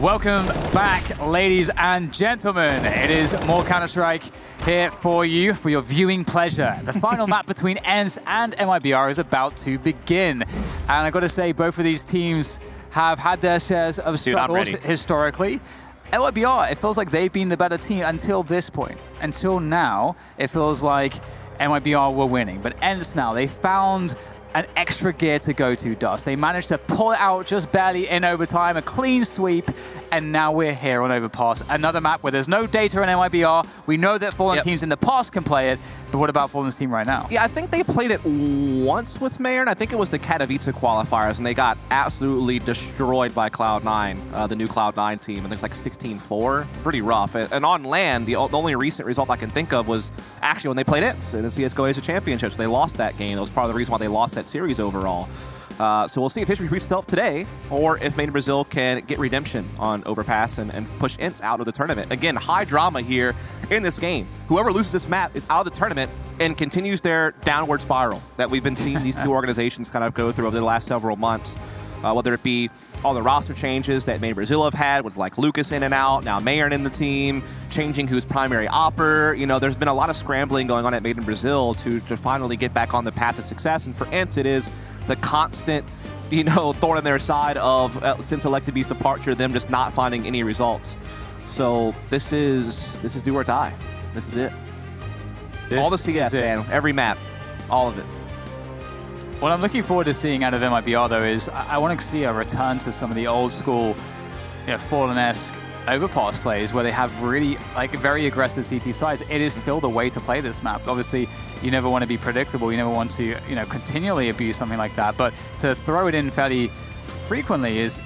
Welcome back, ladies and gentlemen. It is more Counter-Strike here for you, for your viewing pleasure. The final map between ENCE and MIBR is about to begin. And I've got to say, both of these teams have had their shares of struggles historically. MIBR, it feels like they've been the better team until this point. Until now, it feels like MIBR were winning. But ENCE now, they found an extra gear to go to, Dust. They managed to pull it out just barely in overtime, a clean sweep, and now we're here on Overpass. Another map where there's no data in MIBR. We know that Fallen teams in the past can play it, but what about Fallen's team right now? Yeah, I think they played it once with MIBR, and I think it was the Katowice qualifiers, and they got absolutely destroyed by Cloud9, the new Cloud9 team. I think it's like 16-4, pretty rough. And on LAN, the only recent result I can think of was actually when they played ENCE in the CSGO Asia Championships. They lost that game. That was part of the reason why they lost that series overall. So we'll see if history repeats itself today, or if Made in Brazil can get redemption on Overpass and push ENCE out of the tournament. Again, high drama here in this game. Whoever loses this map is out of the tournament and continues their downward spiral that we've been seeing these two organizations kind of go through over the last several months. Whether it be all the roster changes that Made in Brazil have had with like Lucas in and out, now Mayon in the team, changing who's primary opper. You know, there's been a lot of scrambling going on at Made in Brazil to finally get back on the path of success. And for ENCE, it is the constant, you know, thorn in their side of since Electab's departure, them just not finding any results. So this is do or die. This is it. All the CS, man. Every map, all of it. What I'm looking forward to seeing out of MIBR, though, is I want to see a return to some of the old school, you know, Fallen-esque Overpass plays where they have really, like, very aggressive CT sides. It is still the way to play this map. Obviously, you never want to be predictable. You never want to, you know, continually abuse something like that. But to throw it in fairly frequently is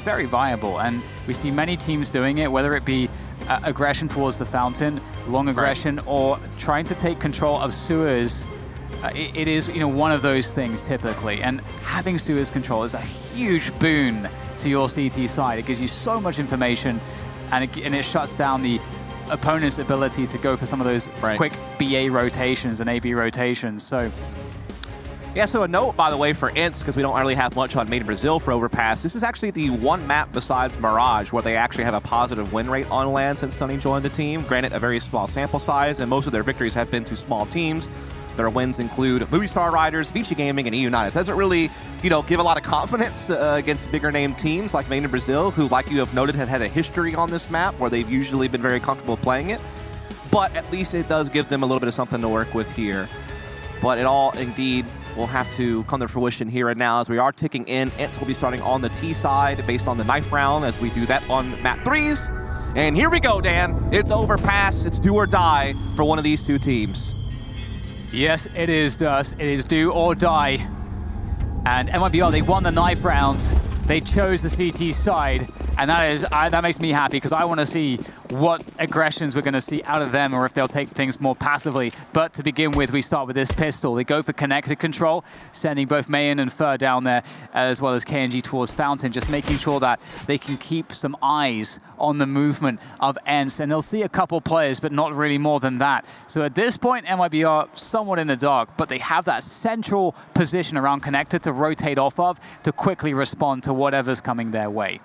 very viable. And we see many teams doing it, whether it be aggression towards the fountain, long aggression, or trying to take control of sewers. It is, you know, one of those things typically, and having sewers control is a huge boon to your CT side. It gives you so much information, and it shuts down the opponent's ability to go for some of those quick BA rotations and AB rotations. So, yeah. So a note, by the way, for ENCE, because we don't really have much on Made in Brazil for Overpass. This is actually the one map besides Mirage where they actually have a positive win rate on LAN since Stunning joined the team. Granted, a very small sample size, and most of their victories have been to small teams. Their wins include Movie Star Riders, Vici Gaming, and EU United. So it doesn't really, you know, give a lot of confidence against bigger name teams like Made in Brazil, who, like you have noted, have had a history on this map where they've usually been very comfortable playing it. But at least it does give them a little bit of something to work with here. But it all, indeed, will have to come to fruition here and now as we are ticking in. ENCE will be starting on the T side based on the knife round as we do that on map 3s. And here we go, Dan. It's Overpass. It's do or die for one of these two teams. Yes, it is, Dust. It is do or die. And MIBR, they won the knife round. They chose the CT side, and that makes me happy because I want to see what aggressions we're going to see out of them, or if they'll take things more passively. But to begin with, we start with this pistol. They go for connected control, sending both Mayon and Fur down there, as well as KNG towards Fountain, just making sure that they can keep some eyes on the movement of ENCE. And they'll see a couple players, but not really more than that. So at this point, MIBR somewhat in the dark, but they have that central position around connected to rotate off of to quickly respond to whatever's coming their way.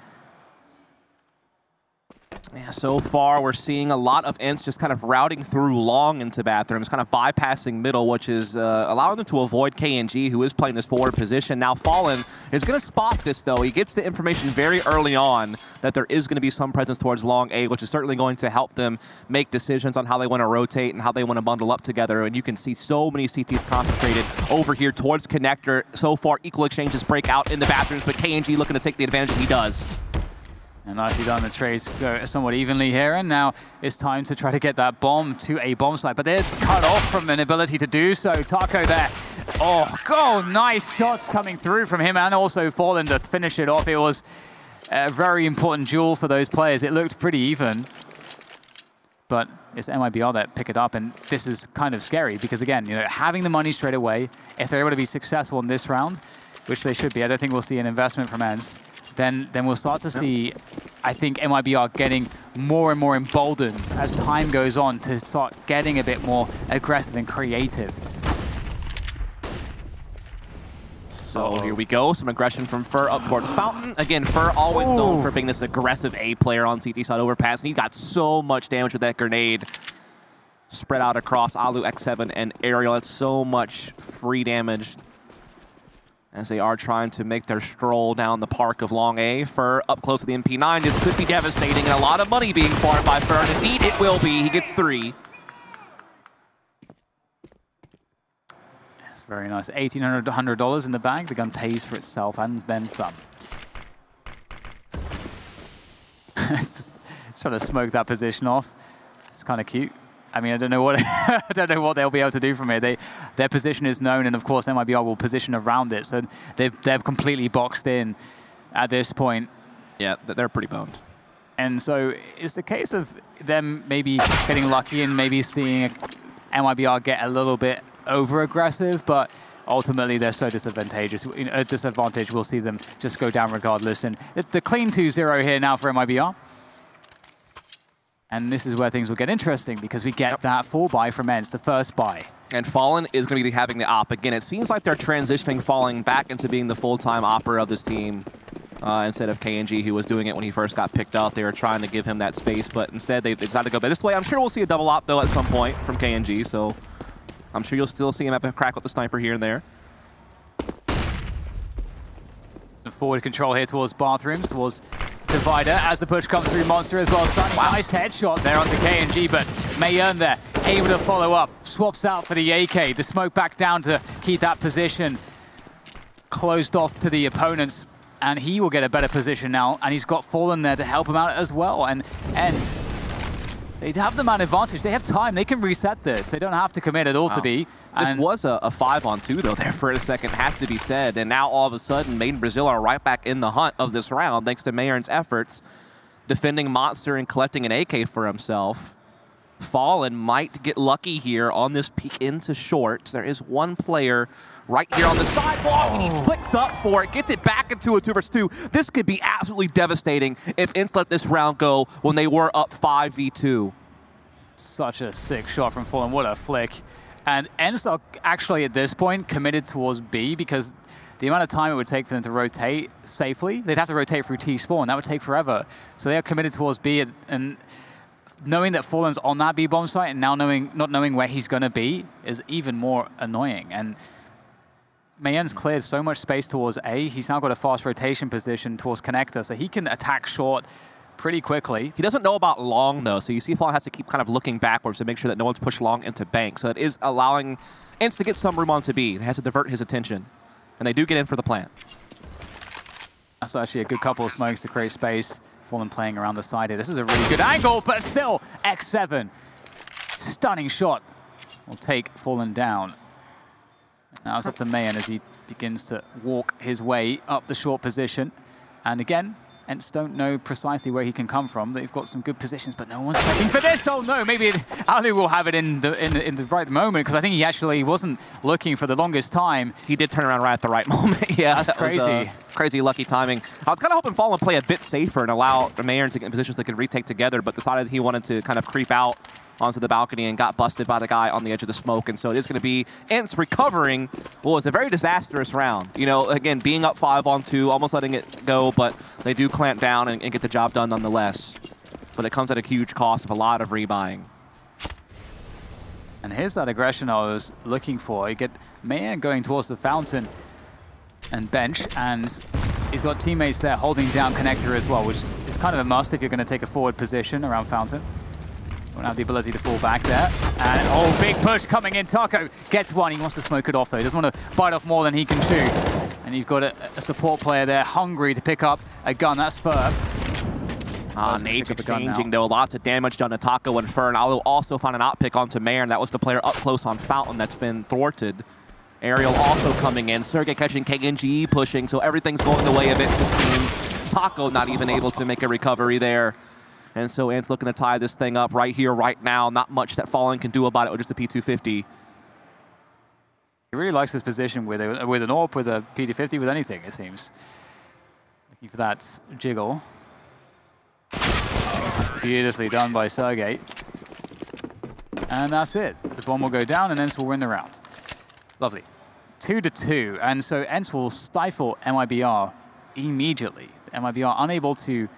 Yeah, so far we're seeing a lot of ENCE just kind of routing through long into bathrooms, kind of bypassing middle, which is allowing them to avoid KNG, who is playing this forward position. Now Fallen is going to spot this, though. He gets the information very early on that there is going to be some presence towards long A, which is certainly going to help them make decisions on how they want to rotate and how they want to bundle up together. And you can see so many CTs concentrated over here towards connector. So far, equal exchanges break out in the bathrooms, but KNG looking to take the advantage, and he does. And nicely done, the trades go somewhat evenly here, and now it's time to try to get that bomb to a bomb site, but they're cut off from an ability to do so. Taco there. Oh, nice shots coming through from him, and also Fallen to finish it off. It was a very important duel for those players. It looked pretty even, but it's MIBR that pick it up, and this is kind of scary because, again, you know, having the money straight away, if they're able to be successful in this round, which they should be, I don't think we'll see an investment from ENCE. Then we'll start to see, I think, MIBR getting more and more emboldened as time goes on to start getting a bit more aggressive and creative. So here we go, some aggression from Fur up towards Fountain. Again, Fur always known for being this aggressive A player on CT side Overpass, and he got so much damage with that grenade. Spread out across Alu, X7, and Aerial. That's so much free damage as they are trying to make their stroll down the park of Long A. Fur up close to the MP9. This could be devastating, and a lot of money being farmed by Fur. And indeed, it will be. He gets 3. That's very nice. $1,800 in the bag. The gun pays for itself and then some. Trying to smoke that position off. It's kind of cute. I mean, I don't know what I don't know what they'll be able to do from here. Their position is known, and of course MIBR will position around it. So they're completely boxed in at this point. Yeah, they're pretty boned. And so it's the case of them maybe getting lucky and maybe seeing MIBR get a little bit over-aggressive, but ultimately they're so disadvantageous. A disadvantage, we'll see them just go down regardless. And the clean 2-0 here now for MIBR. And this is where things will get interesting because we get that 4-buy from ENCE, the first buy. And Fallen is going to be having the op. Again, it seems like they're transitioning Fallen back into being the full-time opper of this team instead of KNG, who was doing it when he first got picked up. They were trying to give him that space, but instead they decided to go this way. I'm sure we'll see a double op, though, at some point from KNG, so I'm sure you'll still see him have a crack with the sniper here and there. Some forward control here towards bathrooms, towards Divider as the push comes through Monster as well. Nice headshot there onto KNG, but Mayern there able to follow up. Swaps out for the AK. The smoke back down to keep that position closed off to the opponents, and he will get a better position now. And he's got Fallen there to help him out as well. And ENCE, they have the man advantage. They have time. They can reset this. They don't have to commit at all to B. This was a 5-on-2 though there for a second, has to be said. And now all of a sudden, Made in Brazil are right back in the hunt of this round thanks to Mayern's efforts, defending Monster and collecting an AK for himself. Fallen might get lucky here on this peek into short. There is one player right here on the sidewalk, and he flicks up for it, gets it back into a 2-versus-2. This could be absolutely devastating if ENCE let this round go when they were up 5v2. Such a sick shot from Fallen. What a flick. And ENCE are actually at this point committed towards B because the amount of time it would take for them to rotate safely, they'd have to rotate through T-spawn. That would take forever. So they are committed towards B, and knowing that Fallen's on that B bomb site and now not knowing where he's going to be is even more annoying. And Mayern's cleared so much space towards A. He's now got a fast rotation position towards connector, so he can attack short pretty quickly. He doesn't know about long, though, so you see Fallen has to keep kind of looking backwards to make sure that no one's pushed long into bank. So it is allowing ENCE to get some room onto B. It has to divert his attention. And they do get in for the plant. That's actually a good couple of smokes to create space. Fallen playing around the side here. This is a really good angle, but still, X7. Stunning shot will take Fallen down. Now it's up to Mayern as he begins to walk his way up the short position. And again, ENCE don't know precisely where he can come from. They've got some good positions, but no one's checking for this. Oh no, maybe Alu will have it in the right moment, because I think he actually wasn't looking for the longest time. He did turn around right at the right moment. Yeah, that's crazy. Crazy lucky timing. I was kind of hoping Fallen would play a bit safer and allow Mayern to get in positions they could retake together, but decided he wanted to kind of creep out onto the balcony and got busted by the guy on the edge of the smoke. And so it is going to be ENCE recovering what was a very disastrous round. You know, again, being up 5-on-2, almost letting it go, but they do clamp down and get the job done nonetheless. But it comes at a huge cost of a lot of rebuying. And here's that aggression I was looking for. You get Mayern going towards the fountain and bench, and he's got teammates there holding down connector as well, which is kind of a must if you're going to take a forward position around fountain. Won't have the ability to fall back there. And oh, big push coming in. Taco gets one. He wants to smoke it off though. He doesn't want to bite off more than he can chew. And you've got a support player there hungry to pick up a gun. That's Fur. Nades exchanging though. Lots of damage done to Taco and Fur. And Alu also found an op pick onto Mayern. That was the player up close on Fountain that's been thwarted. Aerial also coming in. Sergey catching KNG pushing. So everything's going the way of it, it seems. Taco not even able to make a recovery there. And so ENCE looking to tie this thing up right here, right now. Not much that Fallen can do about it with just a P250. He really likes this position with an AWP, with a P250, with anything, it seems. Looking for that jiggle. Beautifully done by Sergey. And that's it. The bomb will go down and ENCE will win the round. Lovely. 2-2, and so ENCE will stifle MIBR immediately. MIBR unable to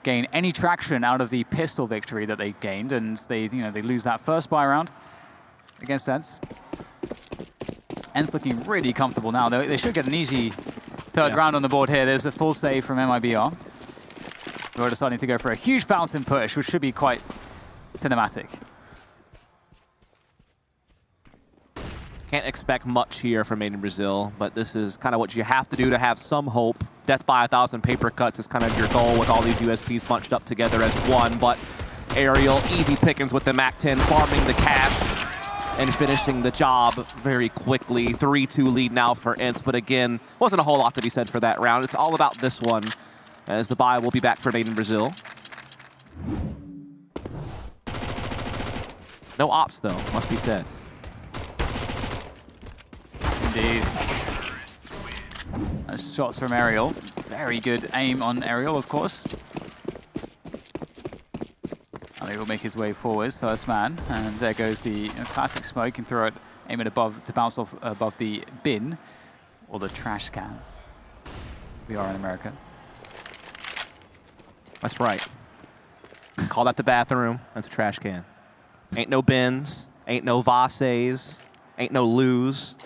gain any traction out of the pistol victory that they gained, and they lose that first buy round against ENCE. ENCE looking really comfortable now. They should get an easy third round on the board here. There's a full save from MIBR. We're deciding to go for a huge fountain push, which should be quite cinematic. Can't expect much here from Made in Brazil, but this is kind of what you have to do to have some hope. Death by 1,000 paper cuts is kind of your goal with all these USPs bunched up together as one, but Aerial, easy pickings with the MAC-10, farming the cash and finishing the job very quickly. 3-2 lead now for ENCE, but again, wasn't a whole lot to be said for that round. It's all about this one, as the buy will be back for Made in Brazil. No ops, though, must be said. Indeed. Those shots from Aerial. Very good aim on Aerial, of course. And he will make his way forwards, first man. And there goes the classic smoke. You can throw it, aim it above to bounce off above the bin or the trash can. We are in America. That's right. Call that the bathroom. That's a trash can. Ain't no bins. Ain't no vases. Ain't no loos.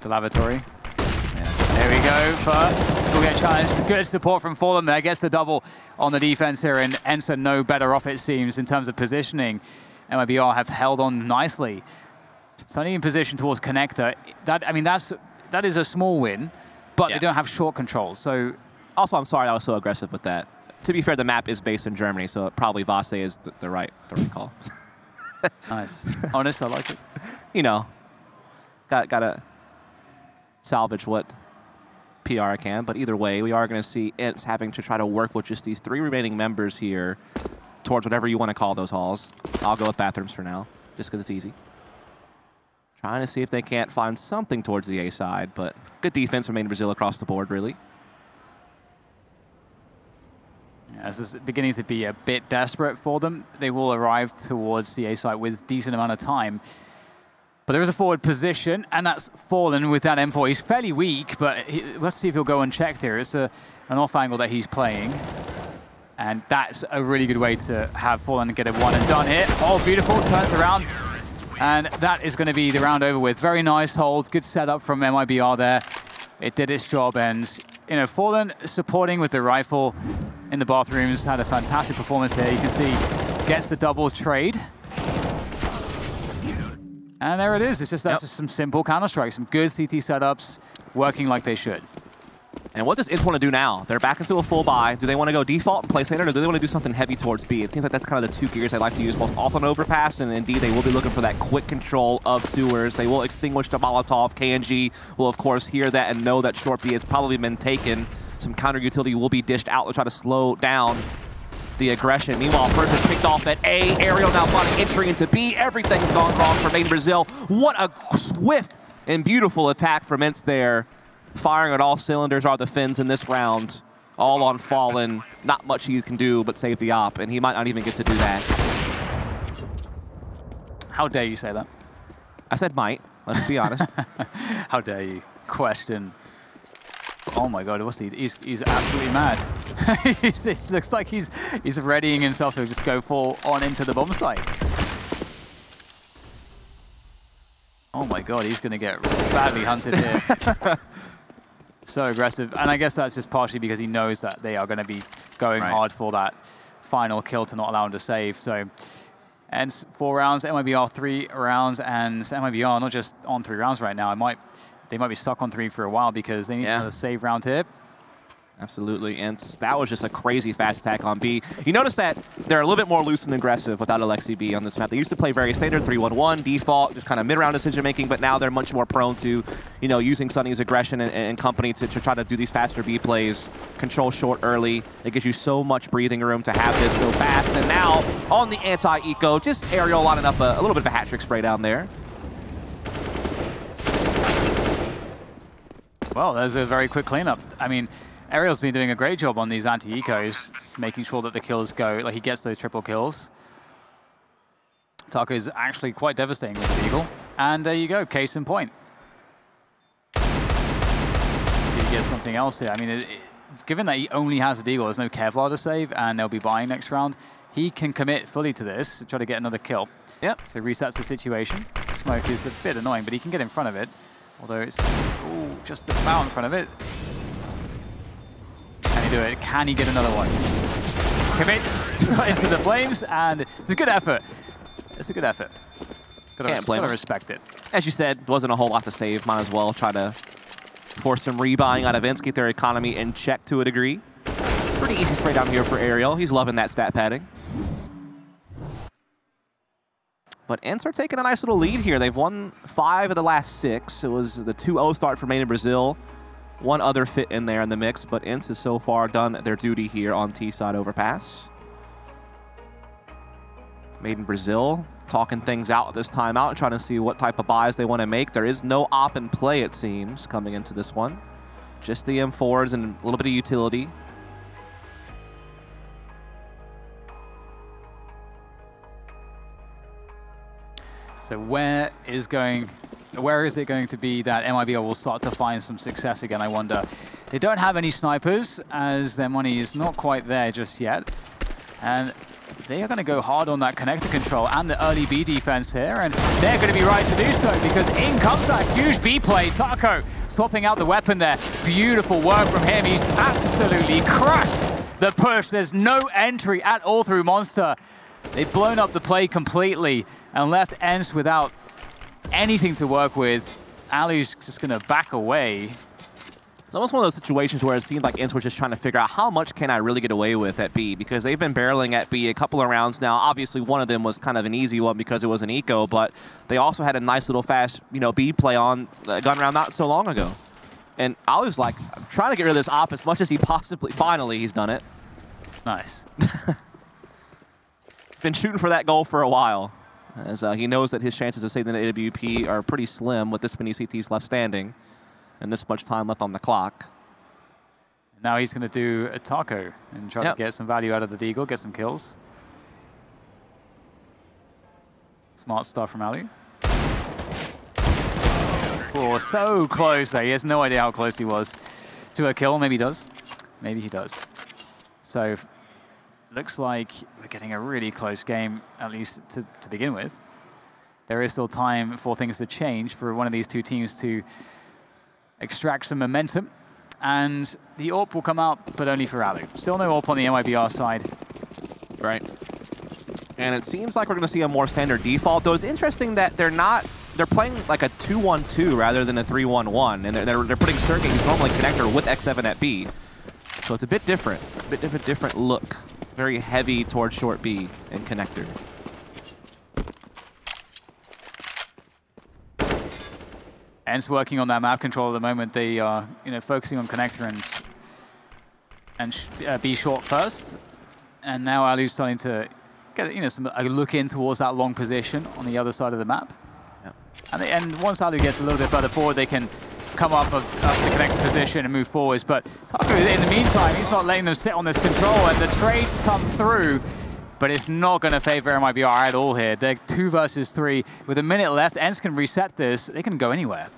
The lavatory. Yeah. There we go. First, we'll get challenged. Good support from Fallen there. Gets the double on the defense here, and ENCE no better off, it seems, in terms of positioning. MIBR have held on nicely. Sunny in position towards connector. That is a small win, but they don't have short controls. So also, I'm sorry I was so aggressive with that. To be fair, the map is based in Germany, so probably Vase is the right call. Nice. Honest, I like it. You know, gotta salvage what PR I can, but either way, we are going to see ENCE having to try to work with just these 3 remaining members here towards whatever you want to call those halls. I'll go with bathrooms for now, just because it's easy. Trying to see if they can't find something towards the A side, but good defense from Made in Brazil across the board, really. As this is beginning to be a bit desperate for them, they will arrive towards the A site with decent amount of time. But there is a forward position, and that's Fallen with that M4. He's fairly weak, but let's see if he'll go unchecked here. It's an off angle that he's playing. And that's a really good way to have Fallen get a one and done here. Oh, beautiful, turns around. And that is going to be the round over with. Very nice hold, good setup from MIBR there. It did its job, and Fallen supporting with the rifle in the bathrooms, had a fantastic performance here. You can see, gets the double trade. And there it is. It's just, that's just some simple Counter-Strike, some good CT setups, working like they should. And what does ENCE want to do now? They're back into a full buy. Do they want to go default and play standard, or do they want to do something heavy towards B? It seems like that's kind of the 2 gears they like to use, both off on Overpass, and indeed they will be looking for that quick control of sewers. They will extinguish the Molotov. KNG will, of course, hear that and know that short B has probably been taken. Some counter utility will be dished out to try to slow down the aggression. Meanwhile, first is picked off at A. Aerial now finally entering into B. Everything's gone wrong for Made in Brazil. What a swift and beautiful attack from ENCE there. Firing at all cylinders are the Finns in this round. All on Fallen. Not much he can do but save the op, and he might not even get to do that. How dare you say that? I said might, let's be honest. How dare you question. Oh my god, what's he? He's absolutely mad. It looks like he's readying himself to just go full on into the bomb site. Oh my god, he's going to get badly hunted here. So aggressive. And I guess that's just partially because he knows that they are going to be going hard for that final kill to not allow him to save. So ENCE 4 rounds, MIBR 3 rounds, and MIBR not just on 3 rounds right now. They might be stuck on 3 for a while because they need another save round here. Absolutely, and that was just a crazy fast attack on B. You notice that they're a little bit more loose and aggressive without Alexi B on this map. They used to play very standard 3-1-1, default, just kind of mid-round decision-making, but now they're much more prone to, using Sunny's aggression and company to try to do these faster B plays, control short early. It gives you so much breathing room to have this so fast. And now, on the anti-eco, just Aerial lining up a little bit of a hat-trick spray down there. Well, there's a very quick cleanup. I mean, Aerial's been doing a great job on these anti-ecos, making sure that the kills go, like he gets those triple kills. Taco is actually quite devastating with the Eagle. And there you go, case in point. get something else here. I mean, given that he only has a deagle, there's no Kevlar to save, and they'll be buying next round, he can commit fully to this to try to get another kill. Yep. So resets the situation. Smoke is a bit annoying, but he can get in front of it. Although it's just about in front of it. Can he do it? Can he get another one? Commit into the flames, and it's a good effort. It's a good effort. Gotta respect it. As you said, wasn't a whole lot to save. Might as well try to force some rebuying out of ENCE, keep their economy in check to a degree. Pretty easy spray down here for Ariel. He's loving that stat padding. But ENCE are taking a nice little lead here. They've won 5 of the last 6. It was the 2-0 start for Made in Brazil. One other fit in there in the mix, but ENCE has so far done their duty here on T-side Overpass. Made in Brazil talking things out this time out, trying to see what type of buys they want to make. There is no op in play, it seems, coming into this one. Just the M4s and a little bit of utility. So where is it going to be that MIBR will start to find some success again, I wonder? They don't have any snipers, as their money is not quite there just yet. And they are going to go hard on that connector control and the early B defense here, and they're going to be right to do so, because in comes that huge B play. Taco swapping out the weapon there. Beautiful work from him. He's absolutely crushed the push. There's no entry at all through Monster. They've blown up the play completely and left ENCE without anything to work with. Ali's just going to back away. It's almost one of those situations where it seemed like ENCE were just trying to figure out how much can I really get away with at B, because they've been barreling at B a couple of rounds now. Obviously, one of them was kind of an easy one because it was an eco, but they also had a nice little fast, B play on gun round not so long ago. And Ali's like, I'm trying to get rid of this op as much as he possibly. Finally, he's done it. Nice. Been shooting for that goal for a while, as he knows that his chances of saving the AWP are pretty slim with this many CTs left standing and this much time left on the clock. Now he's going to do a taco and try to get some value out of the deagle, get some kills. Smart stuff from Ali. Oh, so close there. He has no idea how close he was to a kill. Maybe he does. Maybe he does. So looks like we're getting a really close game, at least to begin with. There is still time for things to change, for one of these two teams to extract some momentum. And the AWP will come out, but only for Alu. Still no AWP on the MIBR side. Right. And it seems like we're going to see a more standard default, though it's interesting that they're playing like a 2-1-2 rather than a 3-1-1. And they're putting Sergey, who's normally connector, with X7 at B. So it's a bit different. A bit of a different look. Very heavy towards short B and connector. ENCE working on that map control at the moment. They are, focusing on connector and B short first. And now Alu's starting to get, a look in towards that long position on the other side of the map. Yep. And once Alu gets a little bit further forward, they can come up the connector position and move forwards. But Taco, in the meantime, he's not letting them sit on this control, and the trades come through. But it's not going to favor MIBR at all here. They're 2 versus 3. With a minute left, ENCE can reset this. They can go anywhere.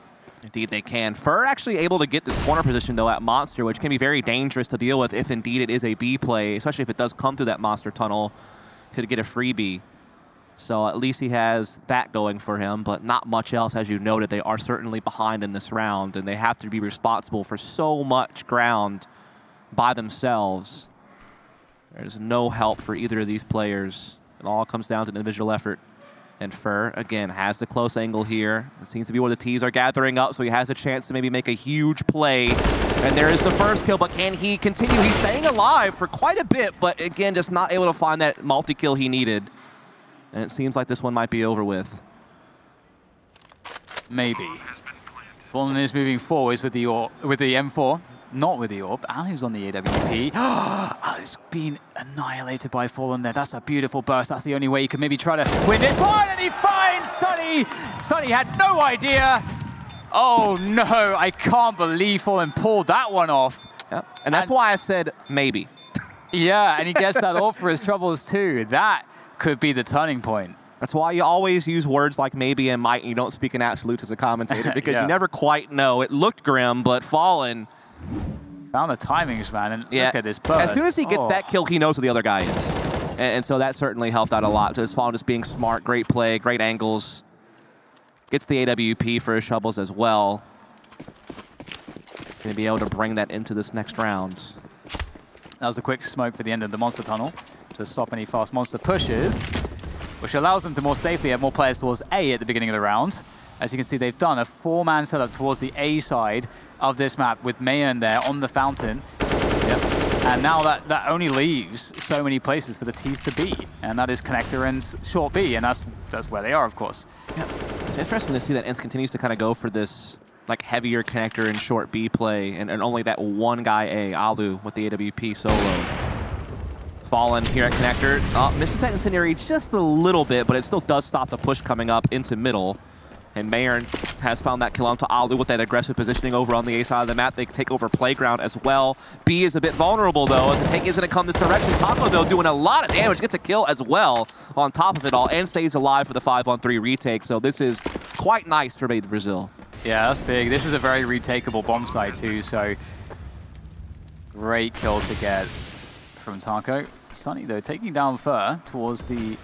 Indeed they can. Fur actually able to get this corner position, though, at Monster, which can be very dangerous to deal with if indeed it is a B play, especially if it does come through that Monster tunnel. Could get a freebie. So at least he has that going for him, but not much else. As you noted, they are certainly behind in this round, and they have to be responsible for so much ground by themselves. There's no help for either of these players. It all comes down to individual effort. And Fur, again, has the close angle here. It seems to be where the T's are gathering up, so he has a chance to maybe make a huge play. And there is the first kill, but can he continue? He's staying alive for quite a bit, but again, just not able to find that multi-kill he needed. And it seems like this one might be over with. Maybe. Fallen is moving forwards with the M4. Not with the AWP. Alu's on the AWP. Alu's been annihilated by Fallen there. That's a beautiful burst. That's the only way you can maybe try to win this one. And he finds Sunny. Sunny had no idea. Oh no, I can't believe Fallen pulled that one off. Yep. And that's why I said maybe. Yeah, and he gets that off for his troubles too. That could be the turning point. That's why you always use words like maybe and might, and you don't speak in absolutes as a commentator, because you never quite know. It looked grim, but Fallen Found the timings, man, and yeah. look at this burst. As soon as he gets that kill, he knows where the other guy is. And so that certainly helped out a lot. So his Fallen just being smart, great play, great angles. Gets the AWP for his shovels as well. Going to be able to bring that into this next round. That was a quick smoke for the end of the monster tunnel to stop any fast monster pushes, which allows them to more safely have more players towards A at the beginning of the round. As you can see, they've done a 4-man setup towards the A side of this map with Mayan there on the fountain. Yep. And now that only leaves so many places for the T's to be, and that is connector and short B, and that's where they are, of course. Yeah. It's interesting to see that ENCE continues to kind of go for this like heavier connector and short B play, and only that one guy A, Alu, with the AWP solo. Fallen here at connector. Misses that incendiary just a little bit, but it still does stop the push coming up into middle. And Mayern has found that kill onto Alu with that aggressive positioning over on the A side of the map. They take over playground as well. B is a bit vulnerable, though, as the take is going to come this direction. Taco, though, doing a lot of damage, gets a kill as well on top of it all, and stays alive for the 5-on-3 retake. So this is quite nice for Made in Brazil. Yeah, that's big. This is a very retakeable bomb site, too, so great kill to get from Taco. Sunny, though, taking down Fur towards the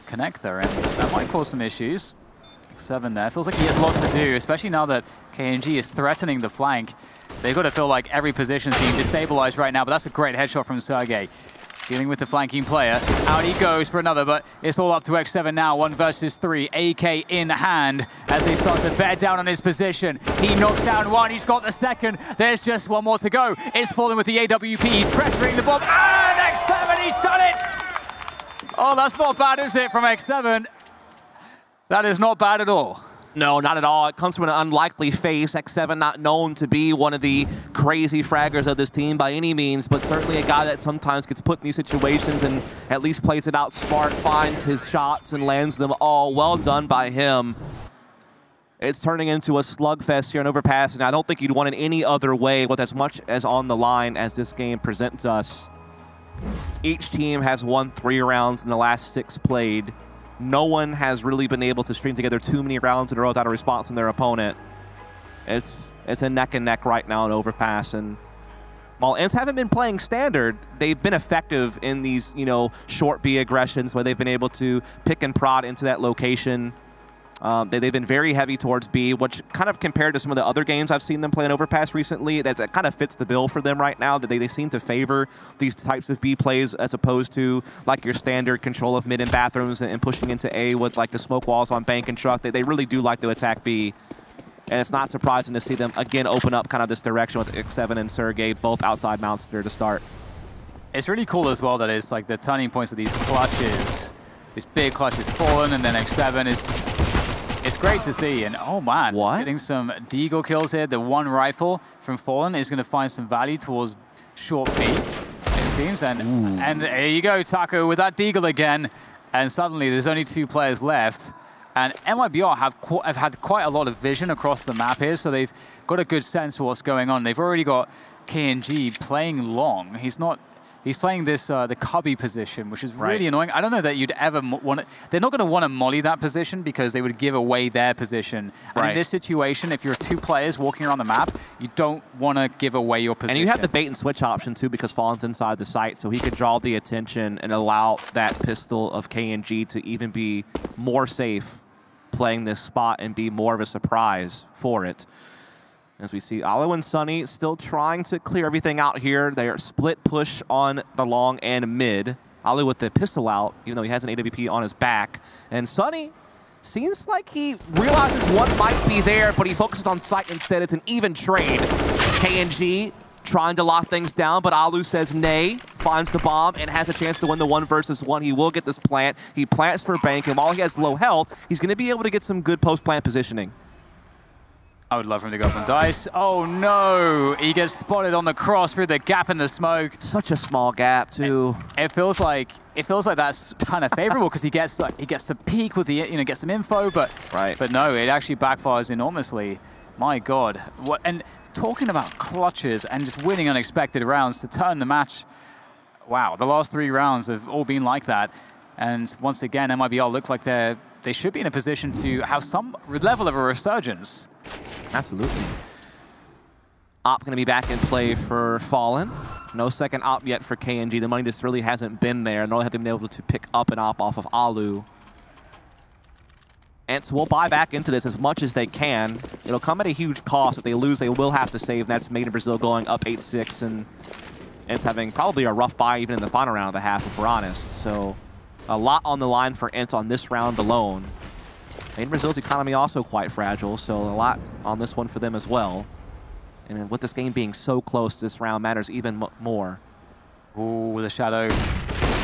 connector, and that might cause some issues. 7 there. Feels like he has lots to do, especially now that KNG is threatening the flank. They've got to feel like every position is being destabilized right now, but that's a great headshot from Sergey. Dealing with the flanking player. Out he goes for another, but it's all up to X7 now. 1 versus 3. AK in hand as they start to bear down on his position. He knocks down one. He's got the second. There's just one more to go. It's falling with the AWP. He's pressuring the bomb. And X7, he's done it! Oh, that's not bad, is it, from X7? That is not bad at all. No, not at all. It comes from an unlikely face. X7 not known to be one of the crazy fraggers of this team by any means, but certainly a guy that sometimes gets put in these situations and at least plays it out smart, finds his shots and lands them all. Well done by him. It's turning into a slugfest here in Overpass, and I don't think you'd want it any other way with as much as on the line as this game presents us. Each team has won 3 rounds in the last 6 played. No one has really been able to string together too many rounds in a row without a response from their opponent. It's a neck and neck right now in Overpass, and while ENCE haven't been playing standard, they've been effective in these, you know, short B aggressions where they've been able to pick and prod into that location. They've been very heavy towards B, which kind of compared to some of the other games I've seen them play in Overpass recently, that kind of fits the bill for them right now, that they seem to favor these types of B plays as opposed to like your standard control of mid and bathrooms and pushing into A with like the smoke walls on bank and truck. They really do like to attack B. And it's not surprising to see them again open up kind of this direction with X7 and Sergey both outside mounts there to start. It's really cool as well that it's like the turning points of these clutches. This big clutch is Fallen, and then X7 is... It's great to see, and oh man, getting some Deagle kills here. The one rifle from Fallen is going to find some value towards short B, it seems. And there you go, Taco with that Deagle again. And suddenly there's only 2 players left. And MIBR have had quite a lot of vision across the map here, so they've got a good sense of what's going on. They've already got KNG playing long. He's playing this the cubby position, which is really annoying. I don't know that you'd ever want to... They're not going to want to molly that position because they would give away their position. And in this situation, if you're 2 players walking around the map, you don't want to give away your position. And you have the bait and switch option too because Fallen's inside the site, so he could draw the attention and allow that pistol of KNG to even be more safe playing this spot and be more of a surprise for it. As we see Alu and Sunny still trying to clear everything out here. They are split push on the long and mid. Alu with the pistol out, even though he has an AWP on his back. And Sunny seems like he realizes what might be there, but he focuses on sight instead. It's an even trade. KNG trying to lock things down, but Alu says nay, finds the bomb, and has a chance to win the 1 versus 1. He will get this plant. He plants for bank, and while he has low health, he's going to be able to get some good post-plant positioning. I would love for him to go from Dice. Oh no! He gets spotted on the cross through the gap in the smoke. Such a small gap too. It feels like that's kind of favorable because he gets to peek with the get some info, but no, it actually backfires enormously. My God! What? And talking about clutches and just winning unexpected rounds to turn the match. Wow, the last 3 rounds have all been like that. And once again, MIBR looks like they should be in a position to have some level of a resurgence. Absolutely. Op going to be back in play for Fallen. No second op yet for KNG. The money just really hasn't been there, nor have they been able to pick up an op off of Alu. ENCE will buy back into this as much as they can. It'll come at a huge cost. If they lose, they will have to save, and that's Made in Brazil going up 8-6, and ENCE having probably a rough buy even in the final round of the half, if we're honest. So a lot on the line for ENCE on this round alone. Made in Brazil's economy also quite fragile, so a lot on this one for them as well. And with this game being so close, this round matters even more. Ooh, the Shadow.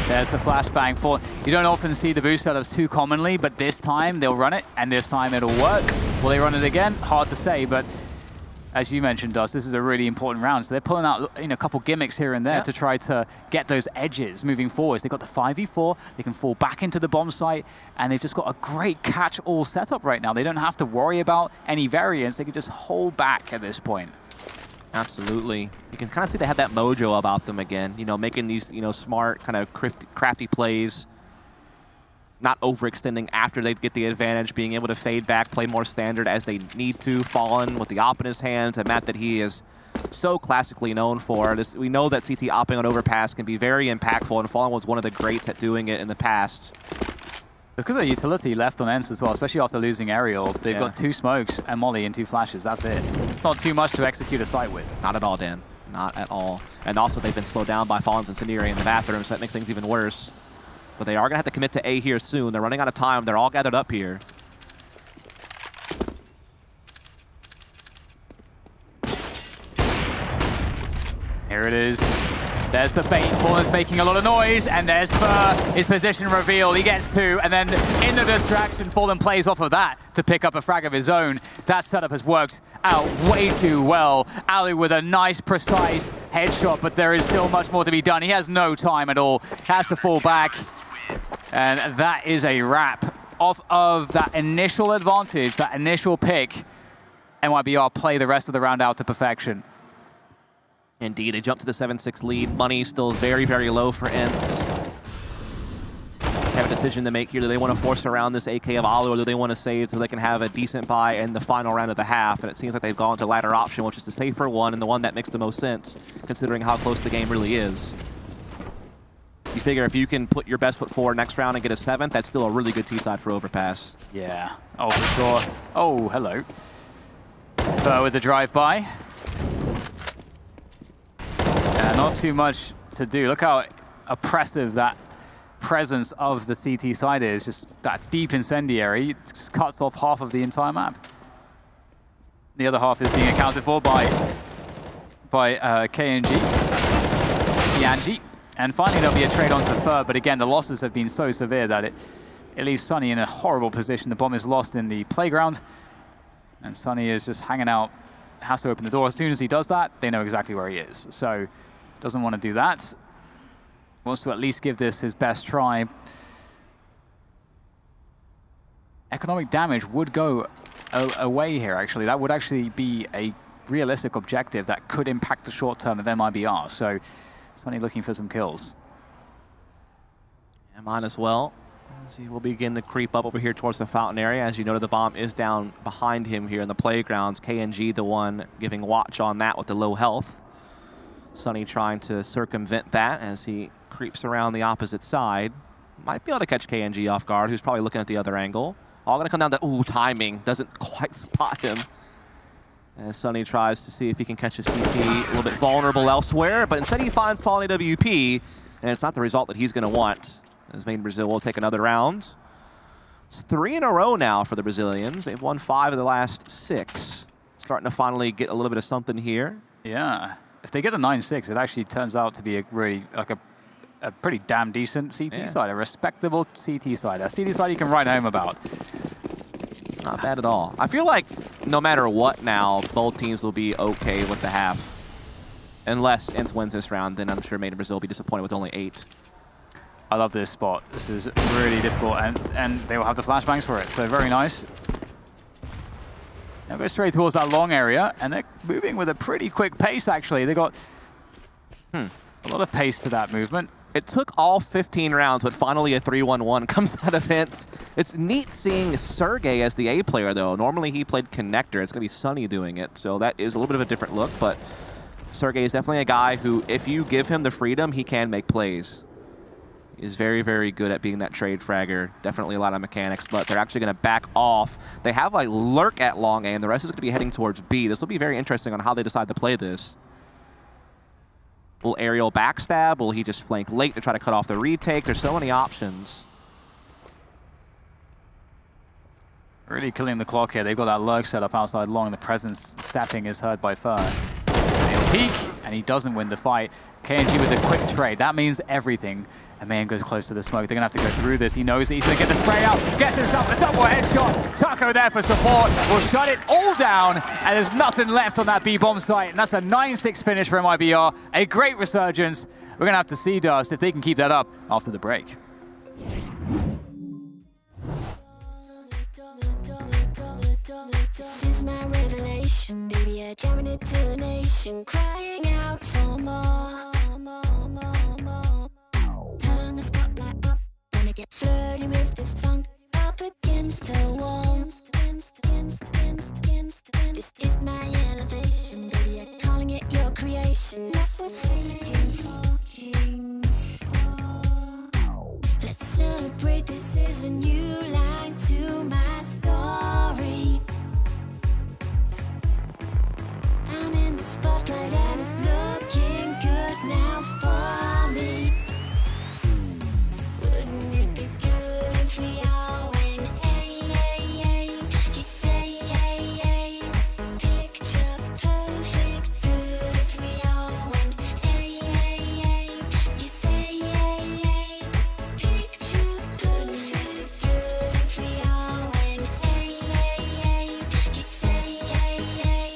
There's the flashbang for. You don't often see the boost setups too commonly, but this time they'll run it, and this time it'll work. Will they run it again? Hard to say, but as you mentioned, Dust, this is a really important round. So they're pulling out a couple gimmicks here and there to try to get those edges moving forwards. They've got the 5v4, they can fall back into the bomb site, and they've just got a great catch-all setup right now. They don't have to worry about any variance. They can just hold back at this point. Absolutely. You can kind of see they have that mojo about them again, making these, smart, kind of crafty plays, not overextending after they get the advantage, being able to fade back, play more standard as they need to. Fallen with the op in his hands, a map that he is so classically known for. We know that CT opping on Overpass can be very impactful, and Fallen was one of the greats at doing it in the past. Look at the utility left on ENCE as well, especially after losing Aerial. They've got 2 smokes and Molly and 2 flashes. That's it. It's not too much to execute a site with. Not at all, Dan. Not at all. And also, they've been slowed down by Fallen's Incendiary in the bathroom, so that makes things even worse. But they are going to have to commit to A here soon. They're running out of time. They're all gathered up here. Here it is. There's the bait. Fallen's making a lot of noise, and there's his position reveal. He gets 2, and then in the distraction, Fallen plays off of that to pick up a frag of his own. That setup has worked out way too well. Alu with a nice, precise headshot, but there is still much more to be done. He has no time at all. Has to fall back, and that is a wrap off of that initial advantage, that initial pick. MIBR play the rest of the round out to perfection. Indeed, they jump to the 7-6 lead. Money still very, very low for ENCE. They have a decision to make here. Do they want to force around this AK of Alu, or do they want to save so they can have a decent buy in the final round of the half? And it seems like they've gone to the latter option, which is the safer one and the one that makes the most sense, considering how close the game really is. You figure if you can put your best foot forward next round and get a 7th, that's still a really good T-side for Overpass. Yeah. Oh, for sure. Oh, hello. With the drive-by. Not too much to do. Look how oppressive that presence of the CT side is. Just that deep incendiary. It just cuts off half of the entire map. The other half is being accounted for by KNG. Yanji. And finally there'll be a trade on to Fur, but again the losses have been so severe that it leaves Sunny in a horrible position. The bomb is lost in the playground, and Sunny is just hanging out, has to open the door. As soon as he does that, they know exactly where he is. So doesn't want to do that. Wants to at least give this his best try. Economic damage would go away here, actually. That would actually be a realistic objective that could impact the short term of MIBR. So Sunny looking for some kills. Yeah, mine as well. As he will begin to creep up over here towards the fountain area. As you noted, the bomb is down behind him here in the playgrounds. KNG the one giving watch on that with the low health. Sunny trying to circumvent that as he creeps around the opposite side. Might be able to catch KNG off guard, who's probably looking at the other angle. All going to come down to, timing. Doesn't quite spot him. As Sunny tries to see if he can catch his CT a little bit vulnerable elsewhere, but instead he finds Fallen AWP, and it's not the result that he's going to want. As Made in Brazil will take another round. It's 3 in a row now for the Brazilians. They've won 5 of the last 6. Starting to finally get a little bit of something here. Yeah. If they get a 9-6, it actually turns out to be a really, a pretty damn decent CT side, a respectable CT side. A CT side you can write home about. Not bad at all. I feel like no matter what now, both teams will be okay with the half. Unless ENCE wins this round, then I'm sure Made in Brazil will be disappointed with only 8. I love this spot. This is really difficult, and they will have the flashbangs for it, so very nice. Now go straight towards that long area, and they're moving with a pretty quick pace, actually. They got a lot of pace to that movement. It took all 15 rounds, but finally a 3-1-1 comes out of ENCE. It's neat seeing Sergey as the A player, though. Normally he played connector. It's going to be Sunny doing it, so that is a little bit of a different look, but Sergey is definitely a guy who, if you give him the freedom, he can make plays. Is very, very good at being that trade fragger. Definitely a lot of mechanics, but they're actually going to back off. They have like Lurk at long A, and the rest is going to be heading towards B. This will be very interesting on how they decide to play this. Will Aerial backstab? Will he just flank late to try to cut off the retake? There's so many options. Really killing the clock here. They've got that Lurk set up outside long. The presence stabbing is heard by Fern. He'll peek, and he doesn't win the fight. KNG with a quick trade. That means everything. And man goes close to the smoke. They're going to have to go through this. He knows that he's going to get the spray out. Gets himself a double headshot. Taco there for support. Will shut it all down. And there's nothing left on that B-bomb site. And that's a 9-6 finish for MIBR. A great resurgence. We're going to have to see, Dust, if they can keep that up after the break. This is my revelation, baby. I'm jamming it to the nation, crying out for more. Turn the spotlight up, wanna get flirty with this funk. Up against a wall. This is my elevation, baby. I'm calling it your creation. What we're thinking for kings. Let's celebrate. This is a new line to my story. I'm in the spotlight and it's looking good now for me. Wouldn't it be good if we all went hey, hey, hey? You say hey, hey. Picture perfect. Good if we all went hey, hey, hey. You say hey, hey. Picture perfect. Good if we all went hey, hey, hey. You say hey, hey.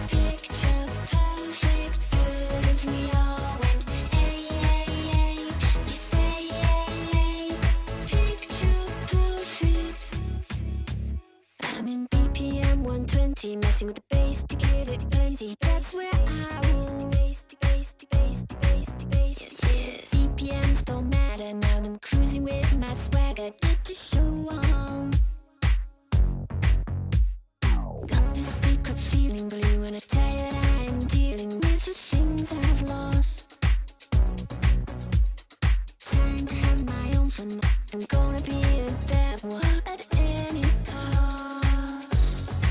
Picture perfect. Good if we all went hey, hey, hey. You say hey, hey. Picture perfect. I'm in BPM 120, messing with the bass to get it lazy. That's where I roll. Yes, yes. BPMs don't matter now. I'm cruising with my swagger. Get to show on. Got this secret feeling blue, and I tell you that I am dealing with the things I've lost. Time to have my own fun. I'm gonna be the bad one at any cost.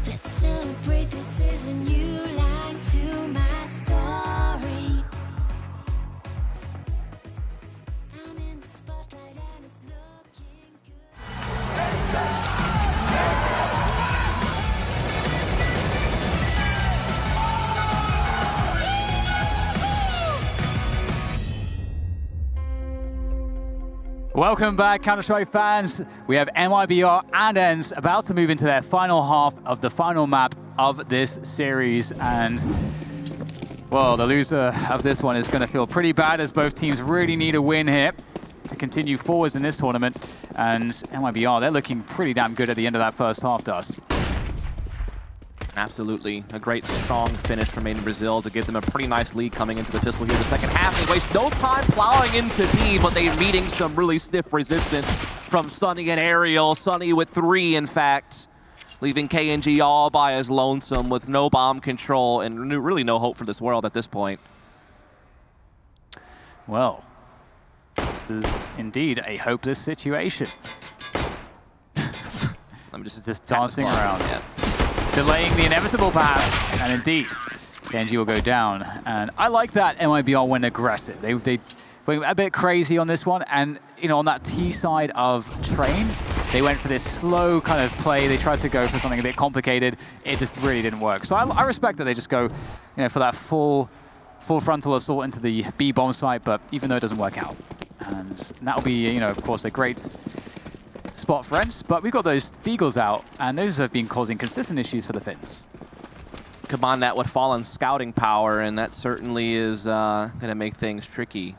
Let's celebrate. This is a new line to my story. I'm in the spotlight and it's looking good. Welcome back, Counter-Strike fans. We have MIBR and ENCE about to move into their final half of the final map of this series. And, well, the loser of this one is going to feel pretty bad, as both teams really need a win here to continue forwards in this tournament. And MIBR, they're looking pretty damn good at the end of that first half, Dust. Absolutely. A great, strong finish from Made in Brazil to give them a pretty nice lead coming into the pistol here the second half. They waste no time plowing into B, but they're meeting some really stiff resistance from Sunny and Aerial. Sunny with 3, in fact, leaving KNG all by his lonesome with no bomb control and really no hope for this world at this point. Well, this is indeed a hopeless situation. Let me just dancing around. Yeah. Delaying the inevitable, perhaps, and indeed, KNG will go down. And I like that MIBR went aggressive. They went a bit crazy on this one, and you know, on that T side of Train, they went for this slow kind of play. They tried to go for something a bit complicated. It just really didn't work. So I respect that they just go, you know, for that full frontal assault into the B bomb site, but even though it doesn't work out, and that'll be, you know, of course, a great spot for ENCE, but we've got those Beagles out, and those have been causing consistent issues for the Finns. Combine that with Fallen's scouting power, and that certainly is going to make things tricky.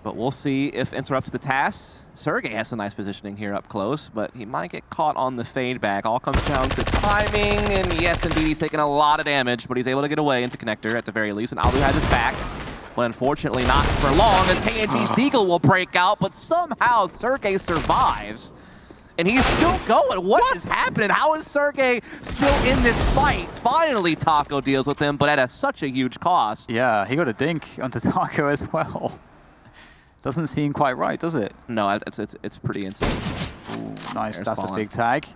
But we'll see if ENCE are up to the task. Sergey has some nice positioning here up close, but he might get caught on the fade back. All comes down to timing, and yes, indeed, he's taking a lot of damage, but he's able to get away into connector at the very least, and Alu has his back. But unfortunately not for long, as KNG's Deagle will break out, but somehow Sergey survives. And he's still going. What is happening? How is Sergey still in this fight? Finally, Taco deals with him, but at such a huge cost. Yeah, he got a dink onto Taco as well. Doesn't seem quite right, does it? No, it's pretty insane. Ooh, nice, There's that's Fallen. a big tag.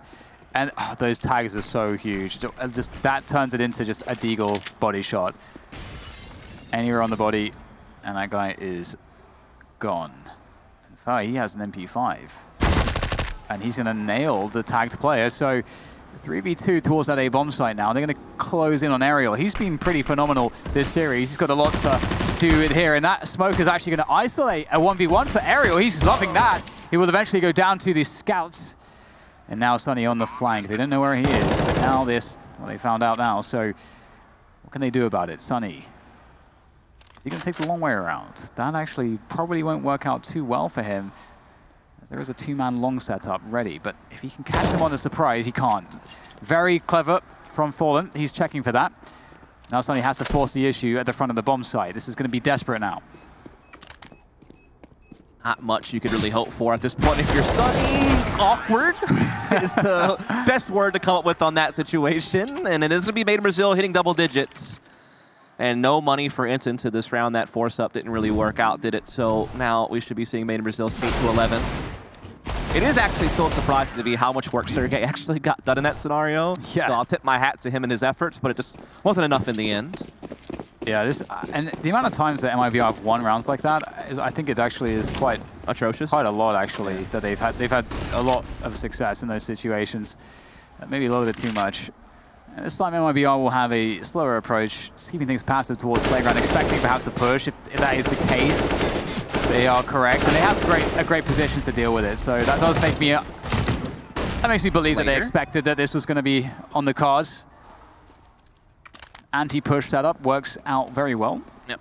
And those tags are so huge. Just that turns it into just a Deagle body shot. Anywhere on the body, and that guy is gone. In fact, he has an MP5. And he's going to nail the tagged player. So 3v2 towards that A bomb site now. They're going to close in on Aerial. He's been pretty phenomenal this series. He's got a lot to do it here. And that smoke is actually going to isolate a 1v1 for Aerial. He's loving that. He will eventually go down to the scouts. And now Sunny on the flank. They don't know where he is. But now this, well, they found out now. So what can they do about it? Sunny. Is he going to take the long way around? That actually probably won't work out too well for him. There is a two-man long setup ready, but if he can catch him on the surprise, he can't. Very clever from Fallen. He's checking for that. Now Sunny has to force the issue at the front of the bomb site. This is going to be desperate now. Not much you could really hope for at this point. If you're Sunny, awkward is the best word to come up with on that situation. And it is going to be Made in Brazil hitting double digits. And no money for ENCE into this round. That force-up didn't really work out, did it? So now we should be seeing Made in Brazil skate to 11. It is actually still surprising to me how much work Sergey actually got done in that scenario. Yeah. So I'll tip my hat to him and his efforts, but it just wasn't enough in the end. Yeah, this and the amount of times that MIBR have won rounds like that is, I think it actually is quite atrocious. Quite a lot actually that they've had a lot of success in those situations. Maybe a little bit too much. And this time MIBR will have a slower approach, just keeping things passive towards playground, expecting perhaps a push. If that is the case, they are correct, and they have a great position to deal with it. So that does make me that makes me believe that they expected that this was going to be on the cards. Anti-push setup works out very well. Yep.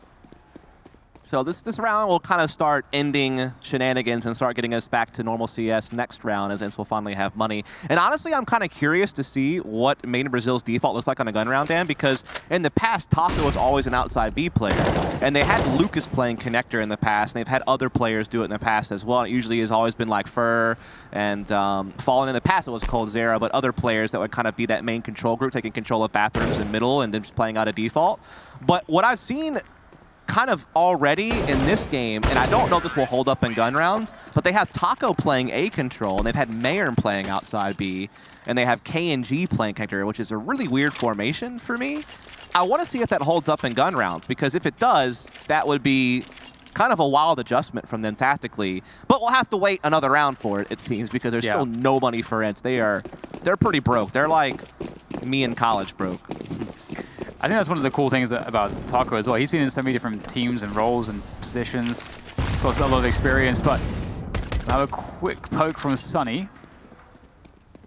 So this round will kind of start ending shenanigans and start getting us back to normal CS next round, as ENCE will finally have money. And honestly, I'm kind of curious to see what Made in Brazil's default looks like on a gun round, Dan, because in the past, Taco was always an outside B player. And they had Lucas playing connector in the past, and they've had other players do it in the past as well. It usually has always been like Fur and Fallen. In the past, it was Cold Zera, but other players that would kind of be that main control group, taking control of bathrooms and middle, and then just playing out a default. But what I've seen kind of already in this game, and I don't know if this will hold up in gun rounds, but they have Taco playing A control, and they've had Mayern playing outside B, and they have KNG playing connector, which is a really weird formation for me. I want to see if that holds up in gun rounds, because if it does, that would be kind of a wild adjustment from them tactically. But we'll have to wait another round for it, it seems, because there's still no money for ENCE. They're pretty broke. They're like me in college broke. I think that's one of the cool things about Taco as well. He's been in so many different teams and roles and positions. Of course, a lot of experience, but I have a quick poke from Sunny.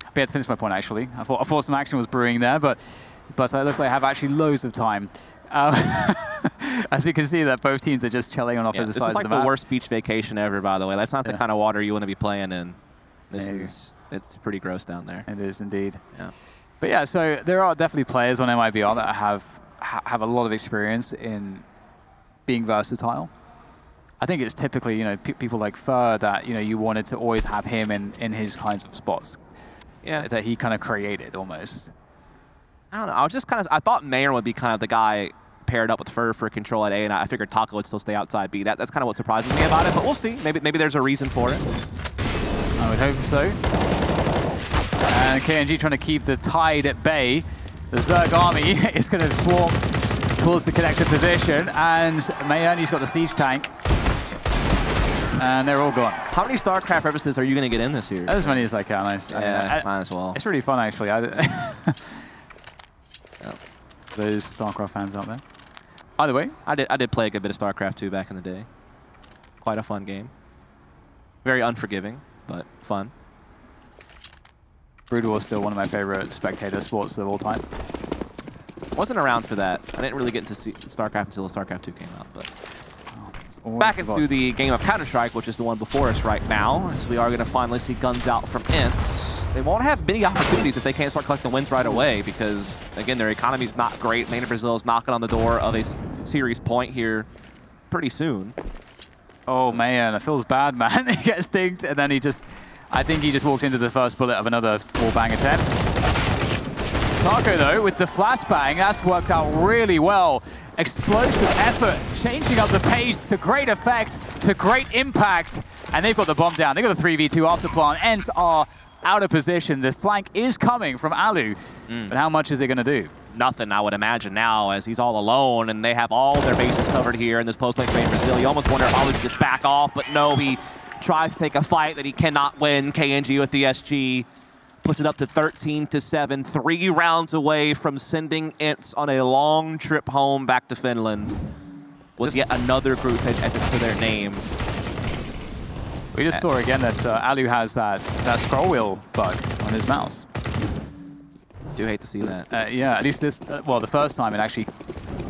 But yeah, to finish my point, actually. I thought some action was brewing there, but it looks like I have actually loads of time. As you can see, that both teams are just chilling on opposite sides of the map. This is like the worst beach vacation ever, by the way. That's not the kind of water you want to be playing in. It's pretty gross down there. It is indeed. Yeah. But yeah, so there are definitely players on MIBR that have a lot of experience in being versatile. I think it's typically, you know, people like Fur that, you know, you wanted to always have him in his kinds of spots. Yeah. That he kind of created almost. I don't know. I thought Mayern would be kind of the guy paired up with Fur for control at A, and I figured Taco would still stay outside B. That's kind of what surprises me about it, but we'll see. Maybe there's a reason for it. I would hope so. And KNG trying to keep the tide at bay. The Zerg army is going to swarm towards the connected position, and Mayern, he's got the siege tank. And they're all gone. How many StarCraft references are you going to get in this year? As many as I can. Yeah, might as well. It's really fun, actually. Those StarCraft fans out there. Either way. I did play a good bit of StarCraft 2 back in the day. Quite a fun game. Very unforgiving, but fun. Brood War is still one of my favorite spectator sports of all time. Wasn't around for that. I didn't really get into StarCraft until StarCraft 2 came out. But back into the game of Counter-Strike, which is the one before us right now, as we are going to finally see guns out from ENCE. They won't have many opportunities if they can't start collecting wins right away, because, again, their economy's not great. Made in Brazil is knocking on the door of a series point here pretty soon. Oh, man, it feels bad, man. He gets dinged, and then I think he just walked into the first bullet of another wall-bang attempt. Taco, though, with the flashbang, that's worked out really well. Explosive effort, changing up the pace to great effect, to great impact, and they've got the bomb down. They've got the 3v2 after plant. ENCE are out of position. The flank is coming from Alu, but how much is it going to do? Nothing, I would imagine now, as he's all alone, and they have all their bases covered here in this post-lane command Brazil. You almost wonder if Alu just back off, but no, he tries to take a fight that he cannot win. KNG with the SG puts it up to 13-7, 3 rounds away from sending ENCE on a long trip home back to Finland with yet another group edge to their name. We just saw again that Alu has that scroll wheel bug on his mouse. Do hate to see that. Yeah, at least this, well, the first time it actually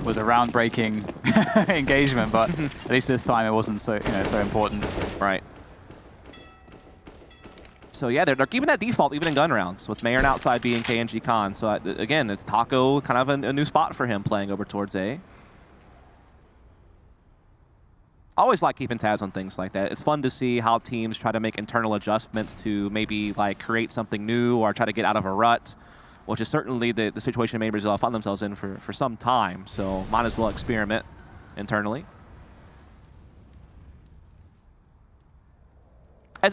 was a round-breaking engagement, but at least this time it wasn't so, so important. Right. So yeah, they're keeping that default even in gun rounds, with Mayern outside being KNG Khan. So again, it's Taco, kind of a new spot for him playing over towards A. Always like keeping tabs on things like that. It's fun to see how teams try to make internal adjustments to maybe like create something new or try to get out of a rut, which is certainly the situation maybe Brazil found themselves in for some time. So might as well experiment internally.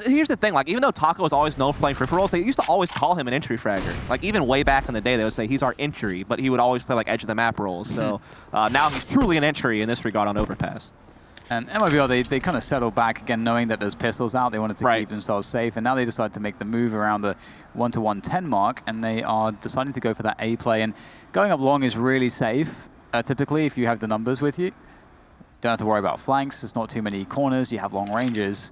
Here's the thing, like, even though Taco was always known for playing peripherals, they used to always call him an entry fragger. Like, even way back in the day, they would say he's our entry, but he would always play, like, edge of the map roles. So now he's truly an entry in this regard on Overpass. And MIBR, they kind of settled back again, knowing that there's pistols out. They wanted to keep themselves safe, and now they decided to make the move around the 1-to-110 mark, and they are deciding to go for that A play. And going up long is really safe, typically, if you have the numbers with you. Don't have to worry about flanks. There's not too many corners. You have long ranges.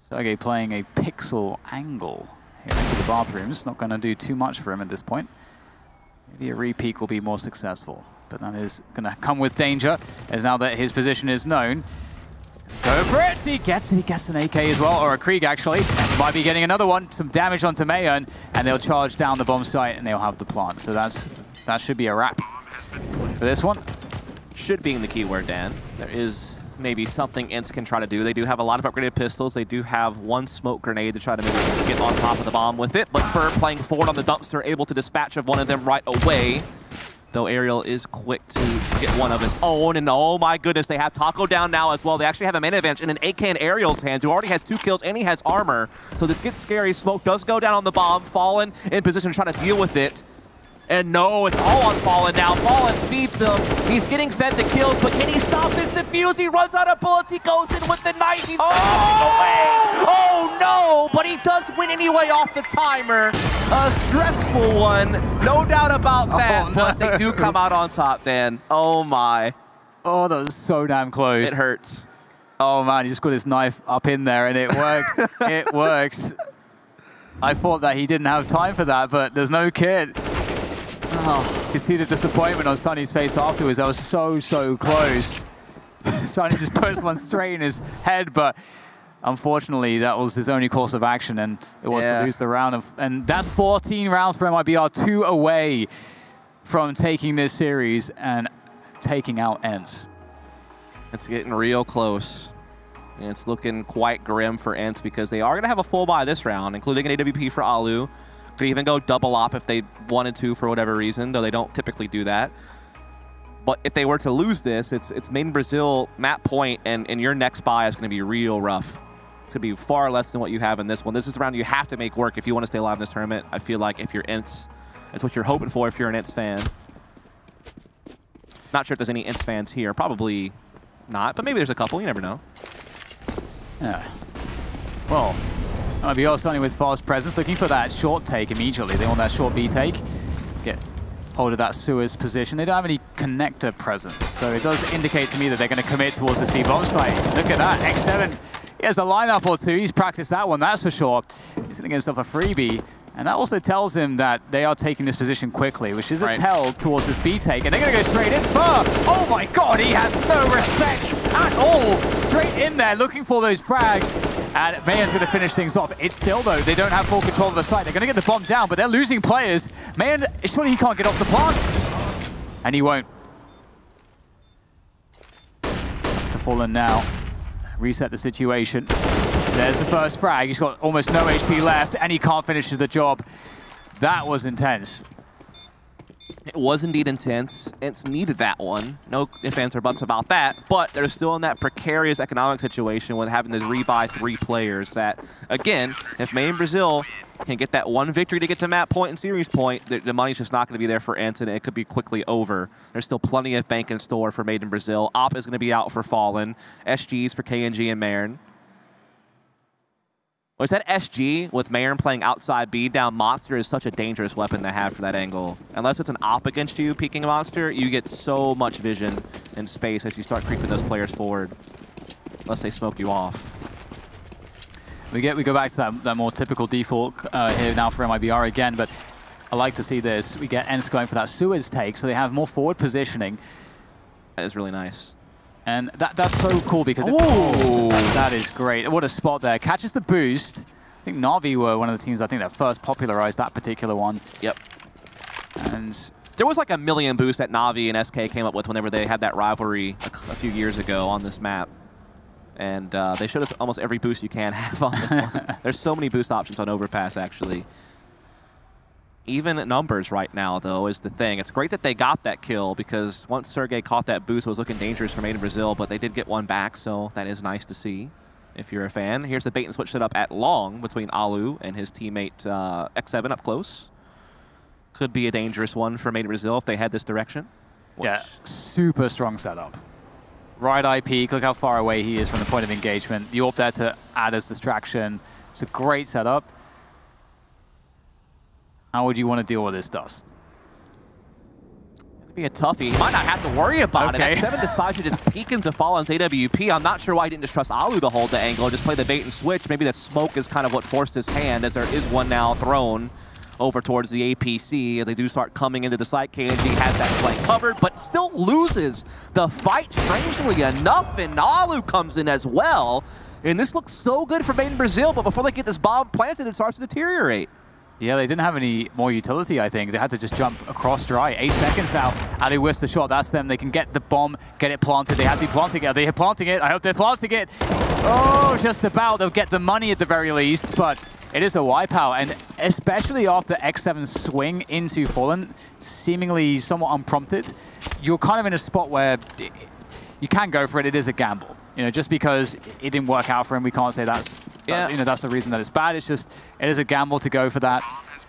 Sergey playing a pixel angle here into the bathrooms. Not going to do too much for him at this point. Maybe a re-peek will be more successful, but that is going to come with danger, as now that his position is known. Go for it! He gets an AK as well, or a Krieg actually. Might be getting another one. Some damage onto Mayern, and they'll charge down the bomb site, and they'll have the plant. So that should be a wrap for this one. Should being the key word, Dan. There is maybe something ENCE can try to do. They do have a lot of upgraded pistols. They do have one smoke grenade to try to maybe get on top of the bomb with it. But Fur playing forward on the dumpster, able to dispatch of one of them right away. Though Ariel is quick to get one of his own. And oh my goodness, they have Taco down now as well. They actually have a man advantage in an AK in Ariel's hands, who already has 2 kills and he has armor. So this gets scary. Smoke does go down on the bomb. Fallen in position to try to deal with it. And no, it's all on Fallen now. Fallen feeds them. He's getting fed the kills, but can he stop this defuse? He runs out of bullets. He goes in with the knife. He's away. Oh no, but he does win anyway off the timer. A stressful one, no doubt about that, but they do come out on top, Dan. Oh my. Oh, that was so damn close. It hurts. Oh man, he just got his knife up in there and it works. It works. I thought that he didn't have time for that, but there's no kid. Oh, you see the disappointment on Sunny's face afterwards. That was so close. Sunny just puts one straight in his head, but unfortunately, that was his only course of action, and it was to lose the round. And that's 14 rounds for MIBR, 2 away from taking this series and taking out ENCE. It's getting real close. And it's looking quite grim for ENCE because they are going to have a full buy this round, including an AWP for Alu. Could even go double op if they wanted to for whatever reason, though they don't typically do that. But if they were to lose this, it's made in Brazil map point, and your next buy is going to be real rough. It's going to be far less than what you have in this one. This is a round you have to make work if you want to stay alive in this tournament. I feel like if you're ENCE, that's what you're hoping for if you're an ENCE fan. Not sure if there's any ENCE fans here. Probably not, but maybe there's a couple. You never know. Yeah. Well, MIBR starting with fast presence, looking for that short take immediately. They want that short B take. Get hold of that Suez position. They don't have any connector presence, so it does indicate to me that they're going to commit towards this B bomb site. Look at that, X7. He has a lineup or two. He's practiced that one, that's for sure. He's going to get himself a freebie. And that also tells him that they are taking this position quickly, which is a tell towards this B take. And they're going to go straight in. Oh my god, he has no respect at all. Straight in there, looking for those frags. And Mayern's going to finish things off. It's still, though, they don't have full control of the site. They're going to get the bomb down, but they're losing players. Mayern, surely he can't get off the plant. And he won't. Fallen now. Reset the situation. There's the first frag. He's got almost no HP left, and he can't finish the job. That was intense. It was indeed intense. ENCE needed that one. No ifs, ands, or buts about that. But they're still in that precarious economic situation with having to rebuy 3 players that, again, if Made in Brazil can get that one victory to get to map point and series point, the money's just not going to be there for ENCE, and it could be quickly over. There's still plenty of bank in store for Made in Brazil. Op is going to be out for Fallen. SG's for KNG and Mayern. Was that SG with Mayern playing outside B down Monster is such a dangerous weapon to have for that angle. Unless it's an op against you peeking a Monster, you get so much vision and space as you start creeping those players forward. Unless they smoke you off. We go back to that more typical default here now for MIBR again, but I like to see this. We get ENCE going for that Suez take, so they have more forward positioning. That is really nice. And that's so cool because that is great. What a spot there. Catches the boost. I think Na'Vi were one of the teams I think that first popularized that particular one. Yep. And there was like a million boosts that Na'Vi and SK came up with whenever they had that rivalry a few years ago on this map. And they showed us almost every boost you can have on this one. There's so many boost options on Overpass, actually. Even numbers right now, though, is the thing. It's great that they got that kill because once Sergey caught that boost, it was looking dangerous for Made in Brazil, but they did get one back, so that is nice to see if you're a fan. Here's the bait and switch set up at long between Alu and his teammate X7 up close. Could be a dangerous one for Made in Brazil if they head this direction. yeah, super strong setup. Right eye peek, look how far away he is from the point of engagement. The AWP there to add as distraction. It's a great setup. How would you want to deal with this, Dust? Be a toughie. He might not have to worry about it. X7 decides to just peek into Fallen's AWP. I'm not sure why he didn't just trust Alu to hold the angle, just play the bait and switch. Maybe the smoke is kind of what forced his hand, as there is one now thrown over towards the APC. They do start coming into the site. KNG has that flank covered, but still loses the fight, strangely enough, and Alu comes in as well. And this looks so good for Made in Brazil, but before they get this bomb planted, it starts to deteriorate. Yeah, they didn't have any more utility, I think. They had to just jump across dry. 8 seconds now. Ali whiffs the shot. That's them. They can get the bomb, get it planted. They have to be planting it. Are they planting it? I hope they're planting it. Oh, just about. They'll get the money at the very least, but it is a wipeout. And especially after X7's swing into Fallen, seemingly somewhat unprompted, you're kind of in a spot where you can go for it. It is a gamble. You know, just because it didn't work out for him, we can't say that's the reason that it's bad. It's just, it is a gamble to go for that.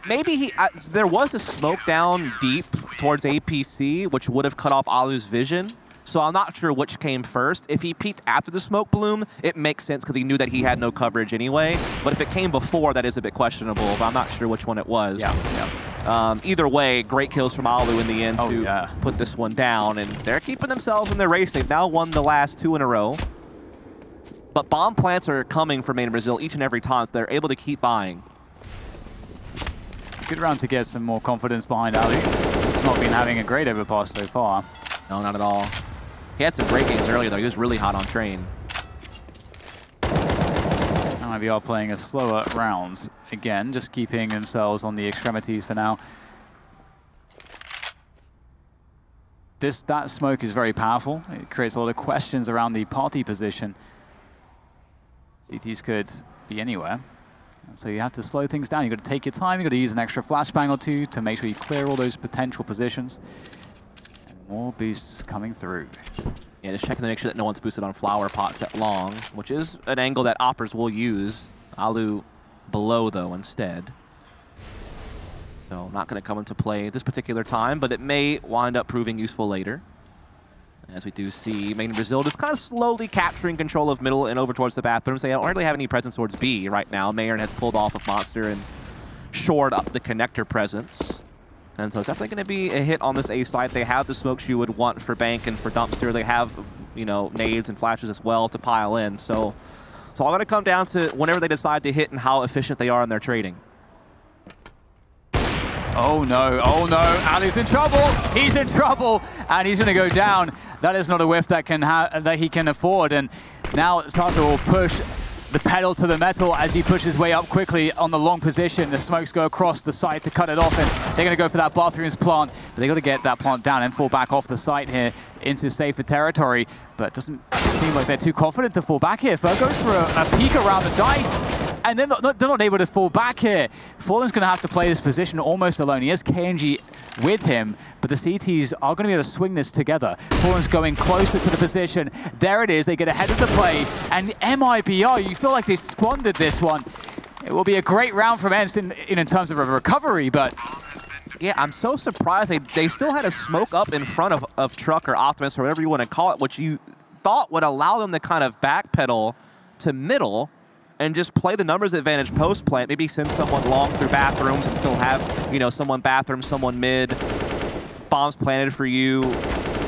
Maybe there was a smoke down deep towards APC, which would have cut off Alu's vision. So I'm not sure which came first. If he peeked after the smoke bloom, it makes sense because he knew that he had no coverage anyway. But if it came before, that is a bit questionable. But I'm not sure which one it was. Either way, great kills from Alu in the end to put this one down. And they're keeping themselves in their race. They've now won the last 2 in a row. But bomb plants are coming for Made in Brazil each and every time, so they're able to keep buying. Good round to get some more confidence behind Ali. He's not been having a great overpass so far. No, not at all. He had some great games earlier, though. He was really hot on train. MIBR playing a slower round. Again, just keeping themselves on the extremities for now. That smoke is very powerful. It creates a lot of questions around the party position. CTs could be anywhere. So you have to slow things down. You've got to take your time. You've got to use an extra flashbang or two to make sure you clear all those potential positions. And more boosts coming through. Yeah, just checking to make sure that no one's boosted on flower pots at long, which is an angle that oppers will use. Alu below, though, instead. So not going to come into play this particular time, but it may wind up proving useful later. As we do see Made in Brazil just kind of slowly capturing control of middle and over towards the bathrooms. They don't really have any presence towards B right now. Mayern has pulled off of Monster and shored up the connector presence. And so it's definitely going to be a hit on this A side. They have the smokes you would want for Bank and for Dumpster. They have, you know, nades and flashes as well to pile in. So it's all going to come down to whenever they decide to hit and how efficient they are in their trading. Oh no, Ali's in trouble. He's in trouble, and he's gonna go down. That is not a whiff that he can afford. And now Sato will push the pedal to the metal as he pushes his way up quickly on the long position. The smokes go across the site to cut it off, and they're going to go for that bathrooms plant, but they got to get that plant down and fall back off the site here into safer territory. But it doesn't seem like they're too confident to fall back here. Fer goes for a peek around the dice, and they're not able to fall back here. Fallen's going to have to play this position almost alone. He has KNG with him, but the CTs are going to be able to swing this together. Fallen's going closer to the position. There it is. They get ahead of the play, and MIBR, you feel like they squandered this one. It will be a great round from ENCE in terms of a recovery, but... Yeah, I'm so surprised they still had a smoke up in front of Truck or Optimus or whatever you want to call it, which you thought would allow them to kind of backpedal to middle and just play the numbers advantage post-plant, maybe send someone long through bathrooms and still have, you know, someone bathroom, someone mid, bombs planted for you.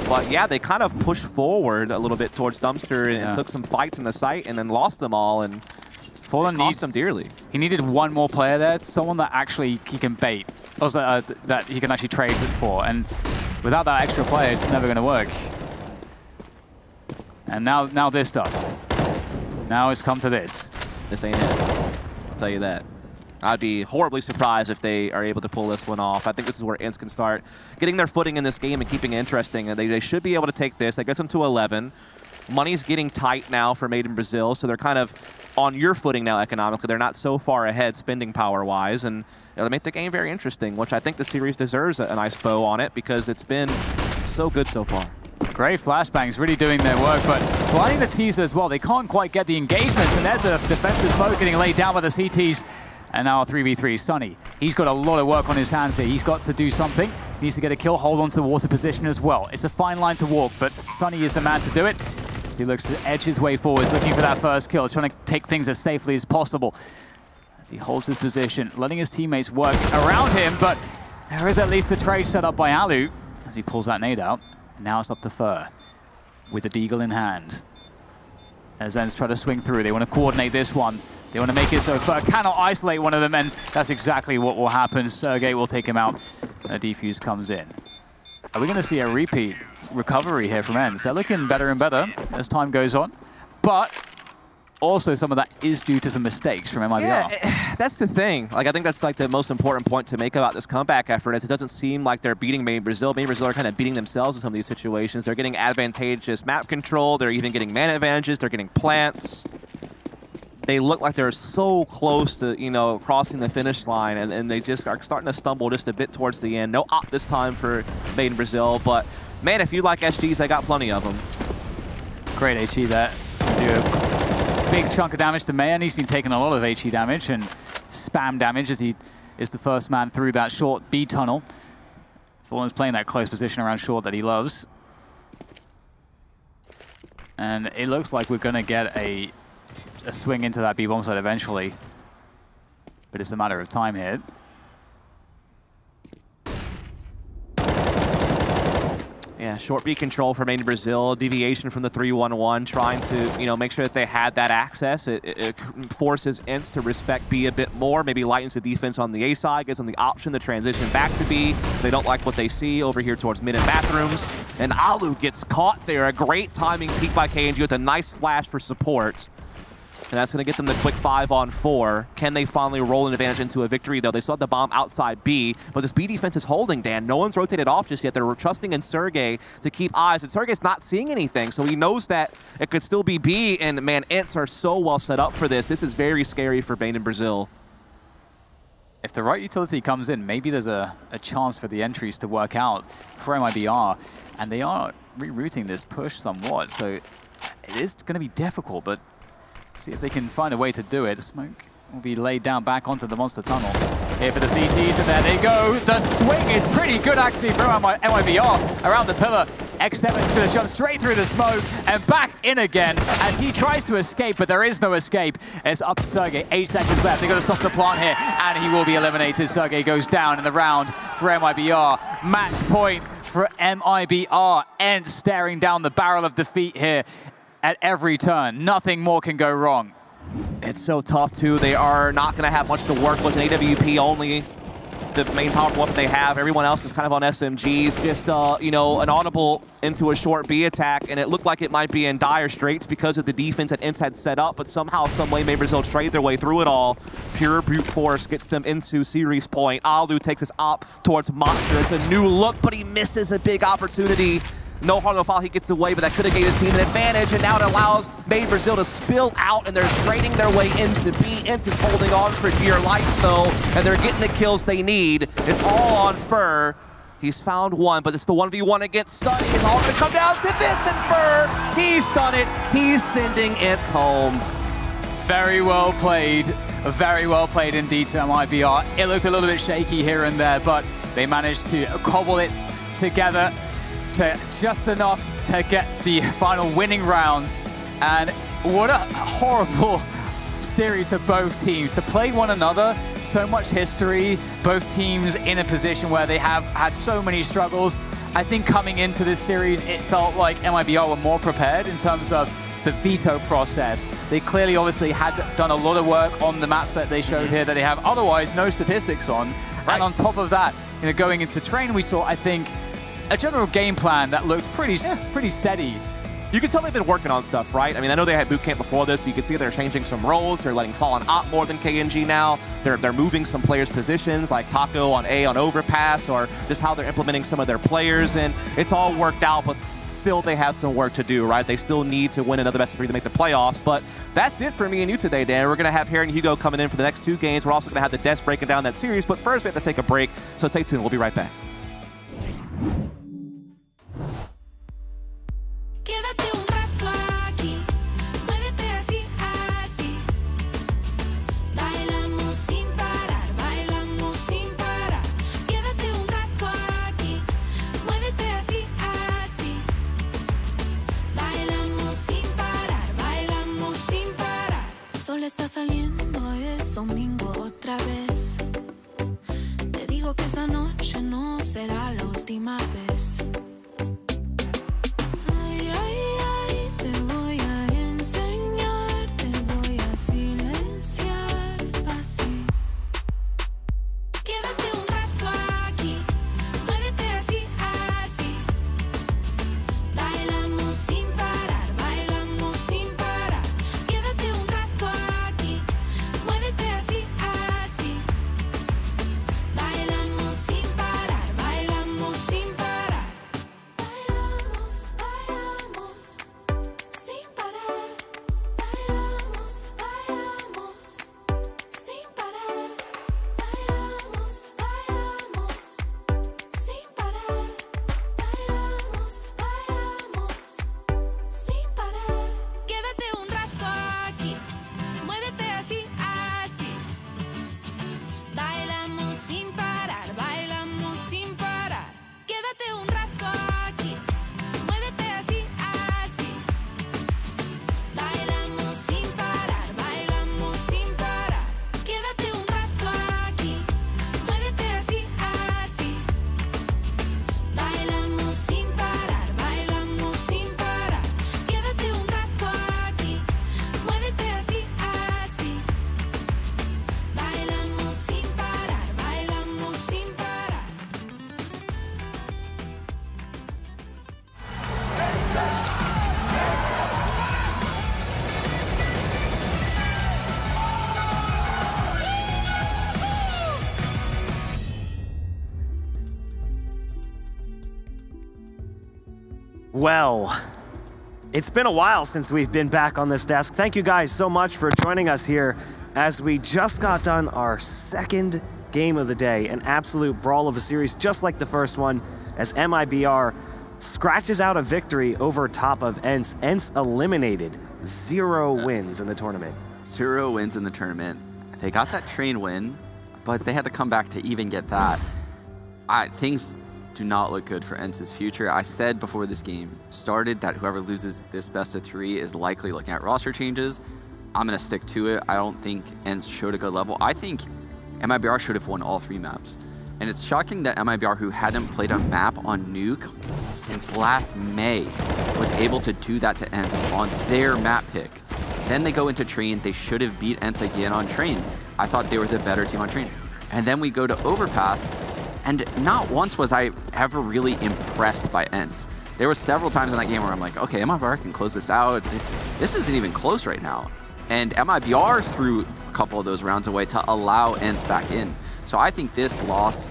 But yeah, they kind of pushed forward a little bit towards Dumpster and took some fights in the site and then lost them all, and Fallen cost them dearly. He needed one more player there, someone that actually he can bait, also that he can actually trade it for, and without that extra player, it's never going to work. And now this does. Now it's come to this. This ain't it. I'll tell you that. I'd be horribly surprised if they are able to pull this one off. I think this is where ENCE can start getting their footing in this game and keeping it interesting. And they should be able to take this. That gets them to 11. Money's getting tight now for Made in Brazil, so they're kind of on your footing now economically. They're not so far ahead spending power-wise, and it'll make the game very interesting, which I think the series deserves a nice bow on it because it's been so good so far. Great flashbangs, really doing their work, but blinding the teaser as well. They can't quite get the engagement, and there's a defensive smoke getting laid down by the CTs. And now a 3v3. Sunny, he's got a lot of work on his hands here. He's got to do something. He needs to get a kill, hold on to the water position as well. It's a fine line to walk, but Sunny is the man to do it. As he looks to edge his way forward, looking for that first kill, trying to take things as safely as possible. As he holds his position, letting his teammates work around him, but there is at least a trade set up by Alu as he pulls that nade out. Now it's up to Fer with the deagle in hand. As ENCE try to swing through, they want to coordinate this one. They want to make it so Fer cannot isolate one of them, and that's exactly what will happen. Sergey will take him out, and a defuse comes in. Are we going to see a repeat recovery here from ENCE? They're looking better and better as time goes on, but also some of that is due to some mistakes from MIBR. Yeah, that's the thing. Like, I think that's like the most important point to make about this comeback effort is it doesn't seem like they're beating Made in Brazil. Made in Brazil are kind of beating themselves in some of these situations. They're getting advantageous map control. They're even getting mana advantages. They're getting plants. They look like they're so close to, you know, crossing the finish line, and they just are starting to stumble just a bit towards the end. No op this time for Made in Brazil, but man, if you like SGs, they got plenty of them. Great HE there. It's going to do a big chunk of damage to Mayan. He's been taking a lot of HE damage and spam damage as he is the first man through that short B tunnel. Fallen's playing that close position around short that he loves. And it looks like we're going to get a swing into that B-bomb side eventually. But it's a matter of time here. Yeah, short B control for Made in Brazil, deviation from the 3-1-1, trying to, you know, make sure that they had that access. It forces ENCE to respect B a bit more, maybe lightens the defense on the A side, gives them the option to transition back to B. They don't like what they see over here towards mid and bathrooms. And Alu gets caught there. A great timing peek by KNG with a nice flash for support. And that's going to get them the quick 5-on-4. Can they finally roll an advantage into a victory, though? They still have the bomb outside B, but this B defense is holding, Dan. No one's rotated off just yet. They're trusting in Sergey to keep eyes, and Sergey's not seeing anything, so he knows that it could still be B, and man, ENCE are so well set up for this. This is very scary for Made in Brazil. If the right utility comes in, maybe there's a chance for the entries to work out for MIBR, and they are rerouting this push somewhat, so it is going to be difficult, but see if they can find a way to do it. Smoke will be laid down back onto the monster tunnel. Here for the CTs, and there they go. The swing is pretty good, actually, from MIBR around the pillar. X7 to jump straight through the smoke and back in again as he tries to escape, but there is no escape. It's up to Sergey. 8 seconds left. They've got to stop the plant here, and he will be eliminated. Sergey goes down in the round for MIBR. Match point for MIBR. ENCE staring down the barrel of defeat here. At every turn, nothing more can go wrong. It's so tough, too. They are not going to have much to work with. An AWP only the main powerful weapon they have. Everyone else is kind of on SMGs. Just, you know, an audible into a short B attack, and it looked like it might be in dire straits because of the defense that ENCE had set up, but somehow, some way, Brazil trade their way through it all. Pure brute force gets them into series point. Alu takes his op towards Monster. It's a new look, but he misses a big opportunity. No hard foul, he gets away, but that could have gave his team an advantage, and now it allows Brazil to spill out, and they're trading their way into B. ENCE is holding on for dear life, though, and they're getting the kills they need. It's all on Fur. He's found one, but it's the 1v1 against Sunny. It's all going to come down to this, and Fur, he's done it. He's sending ENCE home. Very well played. Very well played indeed to MIBR. It looked a little bit shaky here and there, but they managed to cobble it together to just enough to get the final winning rounds. And what a horrible series for both teams. To play one another, so much history, both teams in a position where they have had so many struggles. I think coming into this series, it felt like MIBR were more prepared in terms of the veto process. They clearly obviously had done a lot of work on the maps that they showed here that they have otherwise no statistics on. Right. And on top of that, you know, going into train, we saw, I think, a general game plan that looked pretty steady. You can tell they've been working on stuff, right? I mean, I know they had boot camp before this, so you can see they're changing some roles. They're letting Fallen op more than KNG now. They're moving some players' positions, like Taco on A on Overpass, or just how they're implementing some of their players, and it's all worked out, but still they have some work to do, right? They still need to win another best of 3 to make the playoffs, but that's it for me and you today, Dan. We're going to have Harry and Hugo coming in for the next 2 games. We're also going to have the Desk breaking down that series, but first we have to take a break, so stay tuned. We'll be right back. Quédate un rato aquí, muévete así, así. Bailamos sin parar, bailamos sin parar. Quédate un rato aquí, muévete así, así. Bailamos sin parar, bailamos sin parar. El sol está saliendo, es domingo otra vez. Te digo que esta noche no será la última vez. Well, it's been a while since we've been back on this desk. Thank you guys so much for joining us here as we just got done our 2nd game of the day, an absolute brawl of a series just like the first one, as MIBR scratches out a victory over top of ENCE. ENCE eliminated 0 wins in the tournament. 0 wins in the tournament. They got that train win, but they had to come back to even get that. Things do not look good for ENCE's future. I said before this game started that whoever loses this best of 3 is likely looking at roster changes. I'm going to stick to it. I don't think ENCE showed a good level. I think MIBR should have won all 3 maps. And it's shocking that MIBR, who hadn't played a map on Nuke since last May, was able to do that to ENCE on their map pick. Then they go into Train. They should have beat ENCE again on Train. I thought they were the better team on Train. And then we go to Overpass, and not once was I ever really impressed by ENCE. There were several times in that game where I'm like, okay, MIBR can close this out. This isn't even close right now. And MIBR threw a couple of those rounds away to allow ENCE back in. So I think this loss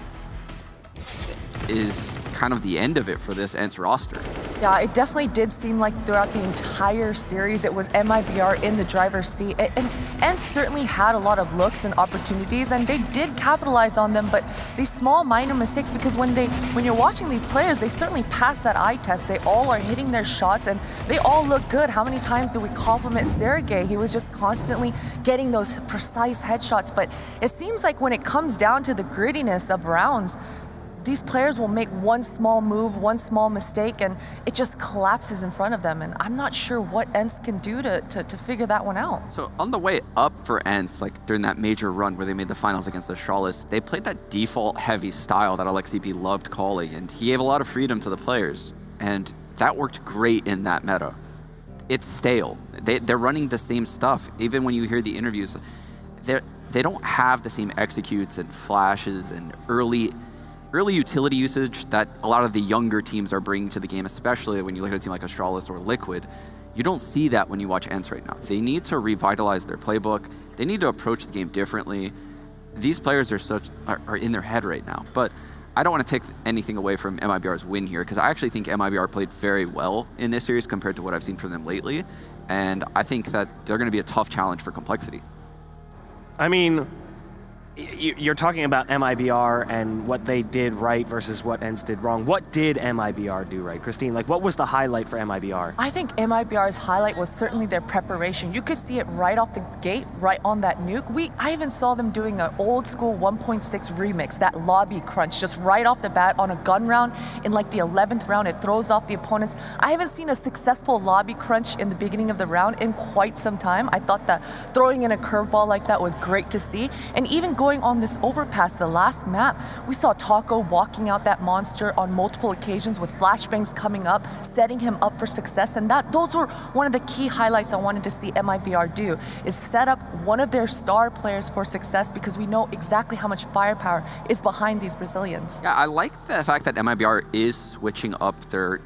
is kind of the end of it for this ENCE roster. Yeah, it definitely did seem like throughout the entire series, it was MIBR in the driver's seat. And ENCE certainly had a lot of looks and opportunities, and they did capitalize on them, but these small minor mistakes, because when you're watching these players, they certainly pass that eye test. They all are hitting their shots, and they all look good. How many times did we compliment Sergey? He was just constantly getting those precise headshots, but it seems like when it comes down to the grittiness of rounds, these players will make one small move, one small mistake, and it just collapses in front of them. And I'm not sure what ENCE can do to figure that one out. So on the way up for ENCE, like during that major run where they made the finals against the Strawless, they played that default heavy style that Alexi B loved calling, and he gave a lot of freedom to the players. And that worked great in that meta. It's stale. They're running the same stuff. Even when you hear the interviews, they don't have the same executes and flashes and early utility usage that a lot of the younger teams are bringing to the game, especially when you look at a team like Astralis or Liquid. You don't see that when you watch ENCE right now. They need to revitalize their playbook. They need to approach the game differently. These players are in their head right now. But I don't want to take anything away from MIBR's win here, because I actually think MIBR played very well in this series compared to what I've seen from them lately. And I think that they're going to be a tough challenge for Complexity. I mean, you're talking about MIBR and what they did right versus what ENCE did wrong. What did MIBR do right? Christine, like what was the highlight for MIBR? I think MIBR's highlight was certainly their preparation. You could see it right off the gate, right on that nuke. I even saw them doing an old school 1.6 remix, that lobby crunch, just right off the bat on a gun round. In like the 11th round, it throws off the opponents. I haven't seen a successful lobby crunch in the beginning of the round in quite some time. I thought that throwing in a curveball like that was great to see. And even going on this Overpass, the last map, we saw Taco walking out that monster on multiple occasions with flashbangs coming up, setting him up for success, and those were one of the key highlights I wanted to see MIBR do, is set up one of their star players for success, because we know exactly how much firepower is behind these Brazilians. Yeah, I like the fact that MIBR is switching up their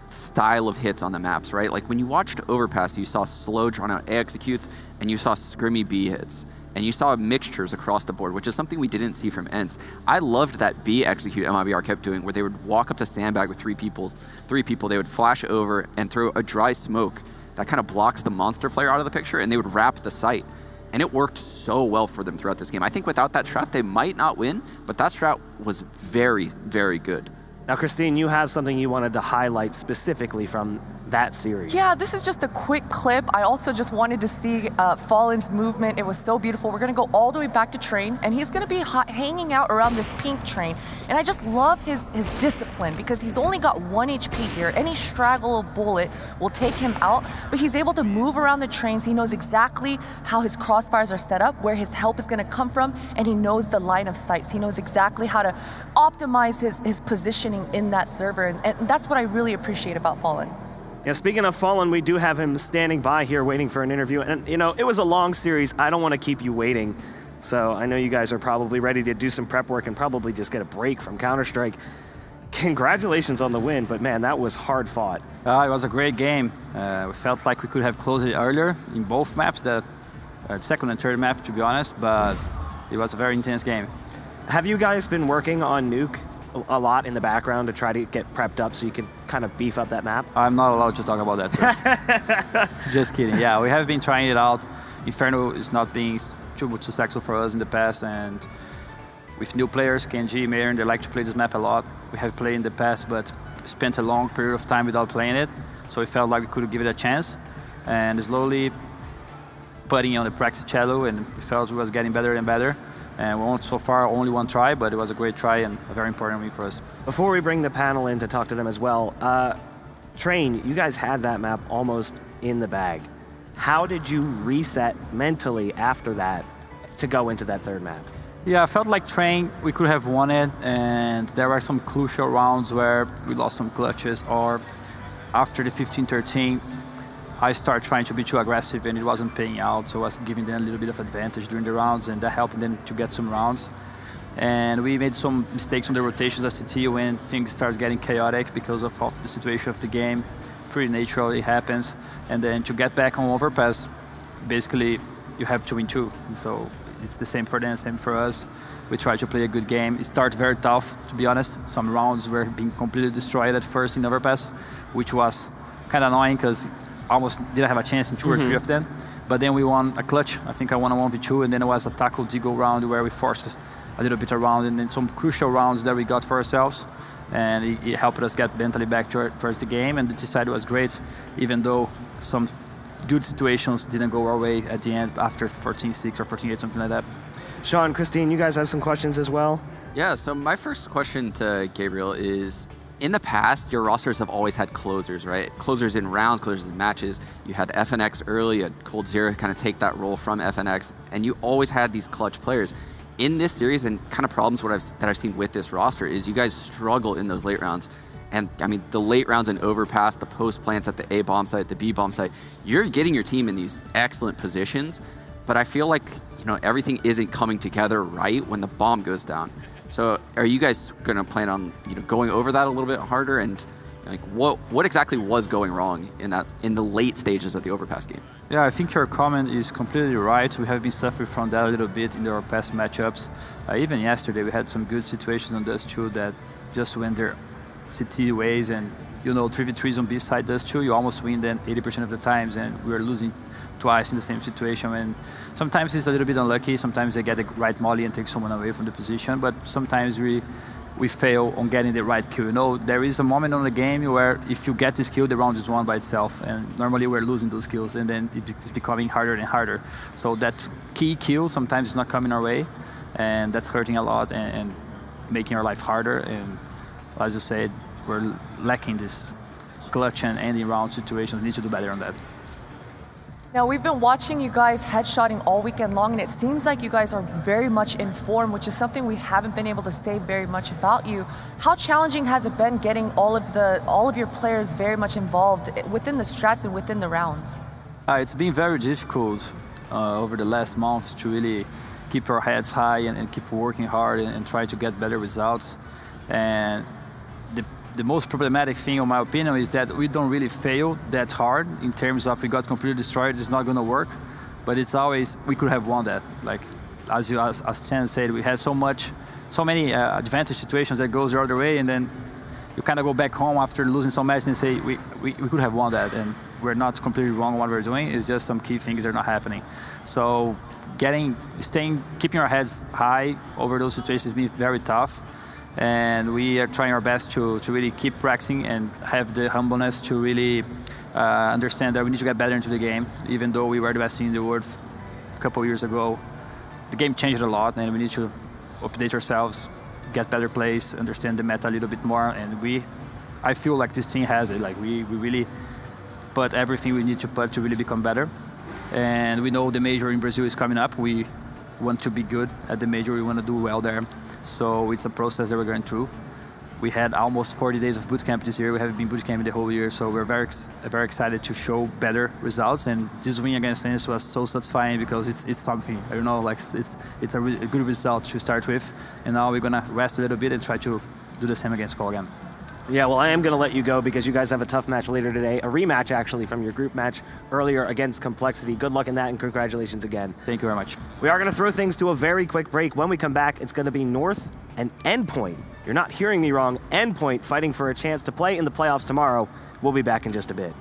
style of hits on the maps, right? Like when you watched Overpass, you saw slow, drawn-out A executes, and you saw scrimmy B hits. And you saw mixtures across the board, which is something we didn't see from ENCE. I loved that B execute MIBR kept doing, where they would walk up to sandbag with three people, they would flash over and throw a dry smoke that kind of blocks the monster player out of the picture, and they would wrap the site. And it worked so well for them throughout this game. I think without that strat, they might not win, but that strat was very, very good. Now, Christine, you have something you wanted to highlight specifically from that series. Yeah, this is just a quick clip. I also just wanted to see Fallen's movement. It was so beautiful. We're going to go all the way back to train, and he's going to be hanging out around this pink train. And I just love his discipline, because he's only got 1 HP here. Any straggle bullet will take him out, but he's able to move around the trains. He knows exactly how his crossfires are set up, where his help is going to come from, and he knows the line of sights. He knows exactly how to optimize his positioning in that server, and that's what I really appreciate about Fallen. Yeah, speaking of Fallen, we do have him standing by here waiting for an interview. And, you know, it was a long series. I don't want to keep you waiting. So I know you guys are probably ready to do some prep work and probably just get a break from Counter-Strike. Congratulations on the win, but man, that was hard fought. It was a great game. We felt like we could have closed it earlier in both maps, the second and third map, to be honest, but it was a very intense game. Have you guys been working on Nuke a lot in the background to try to get prepped up so you can kind of beef up that map? I'm not allowed to talk about that, sir. Just kidding. Yeah, we have been trying it out. Inferno is not being too successful for us in the past, and with new players, Kenji, Mayern, they like to play this map a lot. We have played in the past, but spent a long period of time without playing it, so we felt like we could give it a chance. And slowly putting on the practice channel, and we felt it was getting better and better. And we went so far only one try, but it was a great try and a very important win for us. Before we bring the panel in to talk to them as well, Train, you guys had that map almost in the bag. How did you reset mentally after that to go into that third map? Yeah, I felt like Train, we could have won it, and there were some crucial rounds where we lost some clutches, or after the 15-13, I started trying to be too aggressive and it wasn't paying out, so I was giving them a little bit of advantage during the rounds, and that helped them to get some rounds. And we made some mistakes on the rotations at CT when things starts getting chaotic because of the situation of the game. Pretty natural, it happens. And then to get back on Overpass, basically you have to win 2. So it's the same for them, same for us. We try to play a good game. It started very tough, to be honest. Some rounds were being completely destroyed at first in Overpass, which was kind of annoying because almost didn't have a chance in 2 or 3 of them. But then we won a clutch. I think I won a 1v2, and then it was a tackle deagle round where we forced a little bit around, and then some crucial rounds that we got for ourselves. And it helped us get mentally back towards the game, and this side was great, even though some good situations didn't go our way at the end after 14-6 or 14-8, something like that. Sean, Christine, you guys have some questions as well? Yeah, so my first question to Gabriel is, in the past, your rosters have always had closers, right? Closers in rounds, closers in matches. You had FNX early, you had Cold Zero kind of take that role from FNX, and you always had these clutch players. In this series, and kind of problems that I've seen with this roster is you guys struggle in those late rounds. And I mean, the late rounds in Overpass, the post plants at the A bomb site, the B bomb site, you're getting your team in these excellent positions, but I feel like, you know, everything isn't coming together right when the bomb goes down. So are you guys going to plan on, you know, going over that a little bit harder, and like what exactly was going wrong in the late stages of the Overpass game? Yeah, I think your comment is completely right. We have been suffering from that a little bit in our past matchups. Even yesterday, we had some good situations on Dust 2 that just went their CT ways, and you know, 3v3s on B side Dust 2, you almost win them 80% of the times, and we were losing twice in the same situation. And sometimes it's a little bit unlucky. Sometimes they get the right molly and take someone away from the position, but sometimes we fail on getting the right kill. You know, there is a moment on the game where if you get this kill, the round is won by itself, and normally we're losing those kills, and then it's becoming harder and harder. So that key kill sometimes is not coming our way, and that's hurting a lot and making our life harder. And as you said, we're lacking this clutch and ending round situations. We need to do better on that. Now, we've been watching you guys headshotting all weekend long, and it seems like you guys are very much in form, which is something we haven't been able to say very much about you. How challenging has it been getting all of your players very much involved within the strats and within the rounds? It's been very difficult over the last months to really keep our heads high and keep working hard and try to get better results. And the most problematic thing, in my opinion, is that we don't really fail that hard in terms of we got completely destroyed, it's not going to work. But it's always, we could have won that. Like, as Chan said, we had so many advantage situations that goes the other way, and then you kind of go back home after losing some matches and say, we could have won that. And we're not completely wrong on what we're doing, it's just some key things that are not happening. So keeping our heads high over those situations has been very tough. And we are trying our best to really keep practicing and have the humbleness to really understand that we need to get better into the game. Even though we were the best team in the world a couple of years ago, the game changed a lot, and we need to update ourselves, get better plays, understand the meta a little bit more. And I feel like this team has it. Like we really put everything we need to put to really become better. And we know the major in Brazil is coming up. We want to be good at the major. We want to do well there. So it's a process that we're going through. We had almost 40 days of bootcamp this year. We have been bootcamping the whole year, so we're very excited to show better results. And this win against ENCE was so satisfying because it's something. I don't know, like it's a good result to start with. And now we're gonna rest a little bit and try to do the same against Cole again. Yeah, well, I am going to let you go because you guys have a tough match later today. A rematch, actually, from your group match earlier against Complexity. Good luck in that, and congratulations again. Thank you very much. We are going to throw things to a very quick break. When we come back, it's going to be North and Endpoint. You're not hearing me wrong. Endpoint fighting for a chance to play in the playoffs tomorrow. We'll be back in just a bit.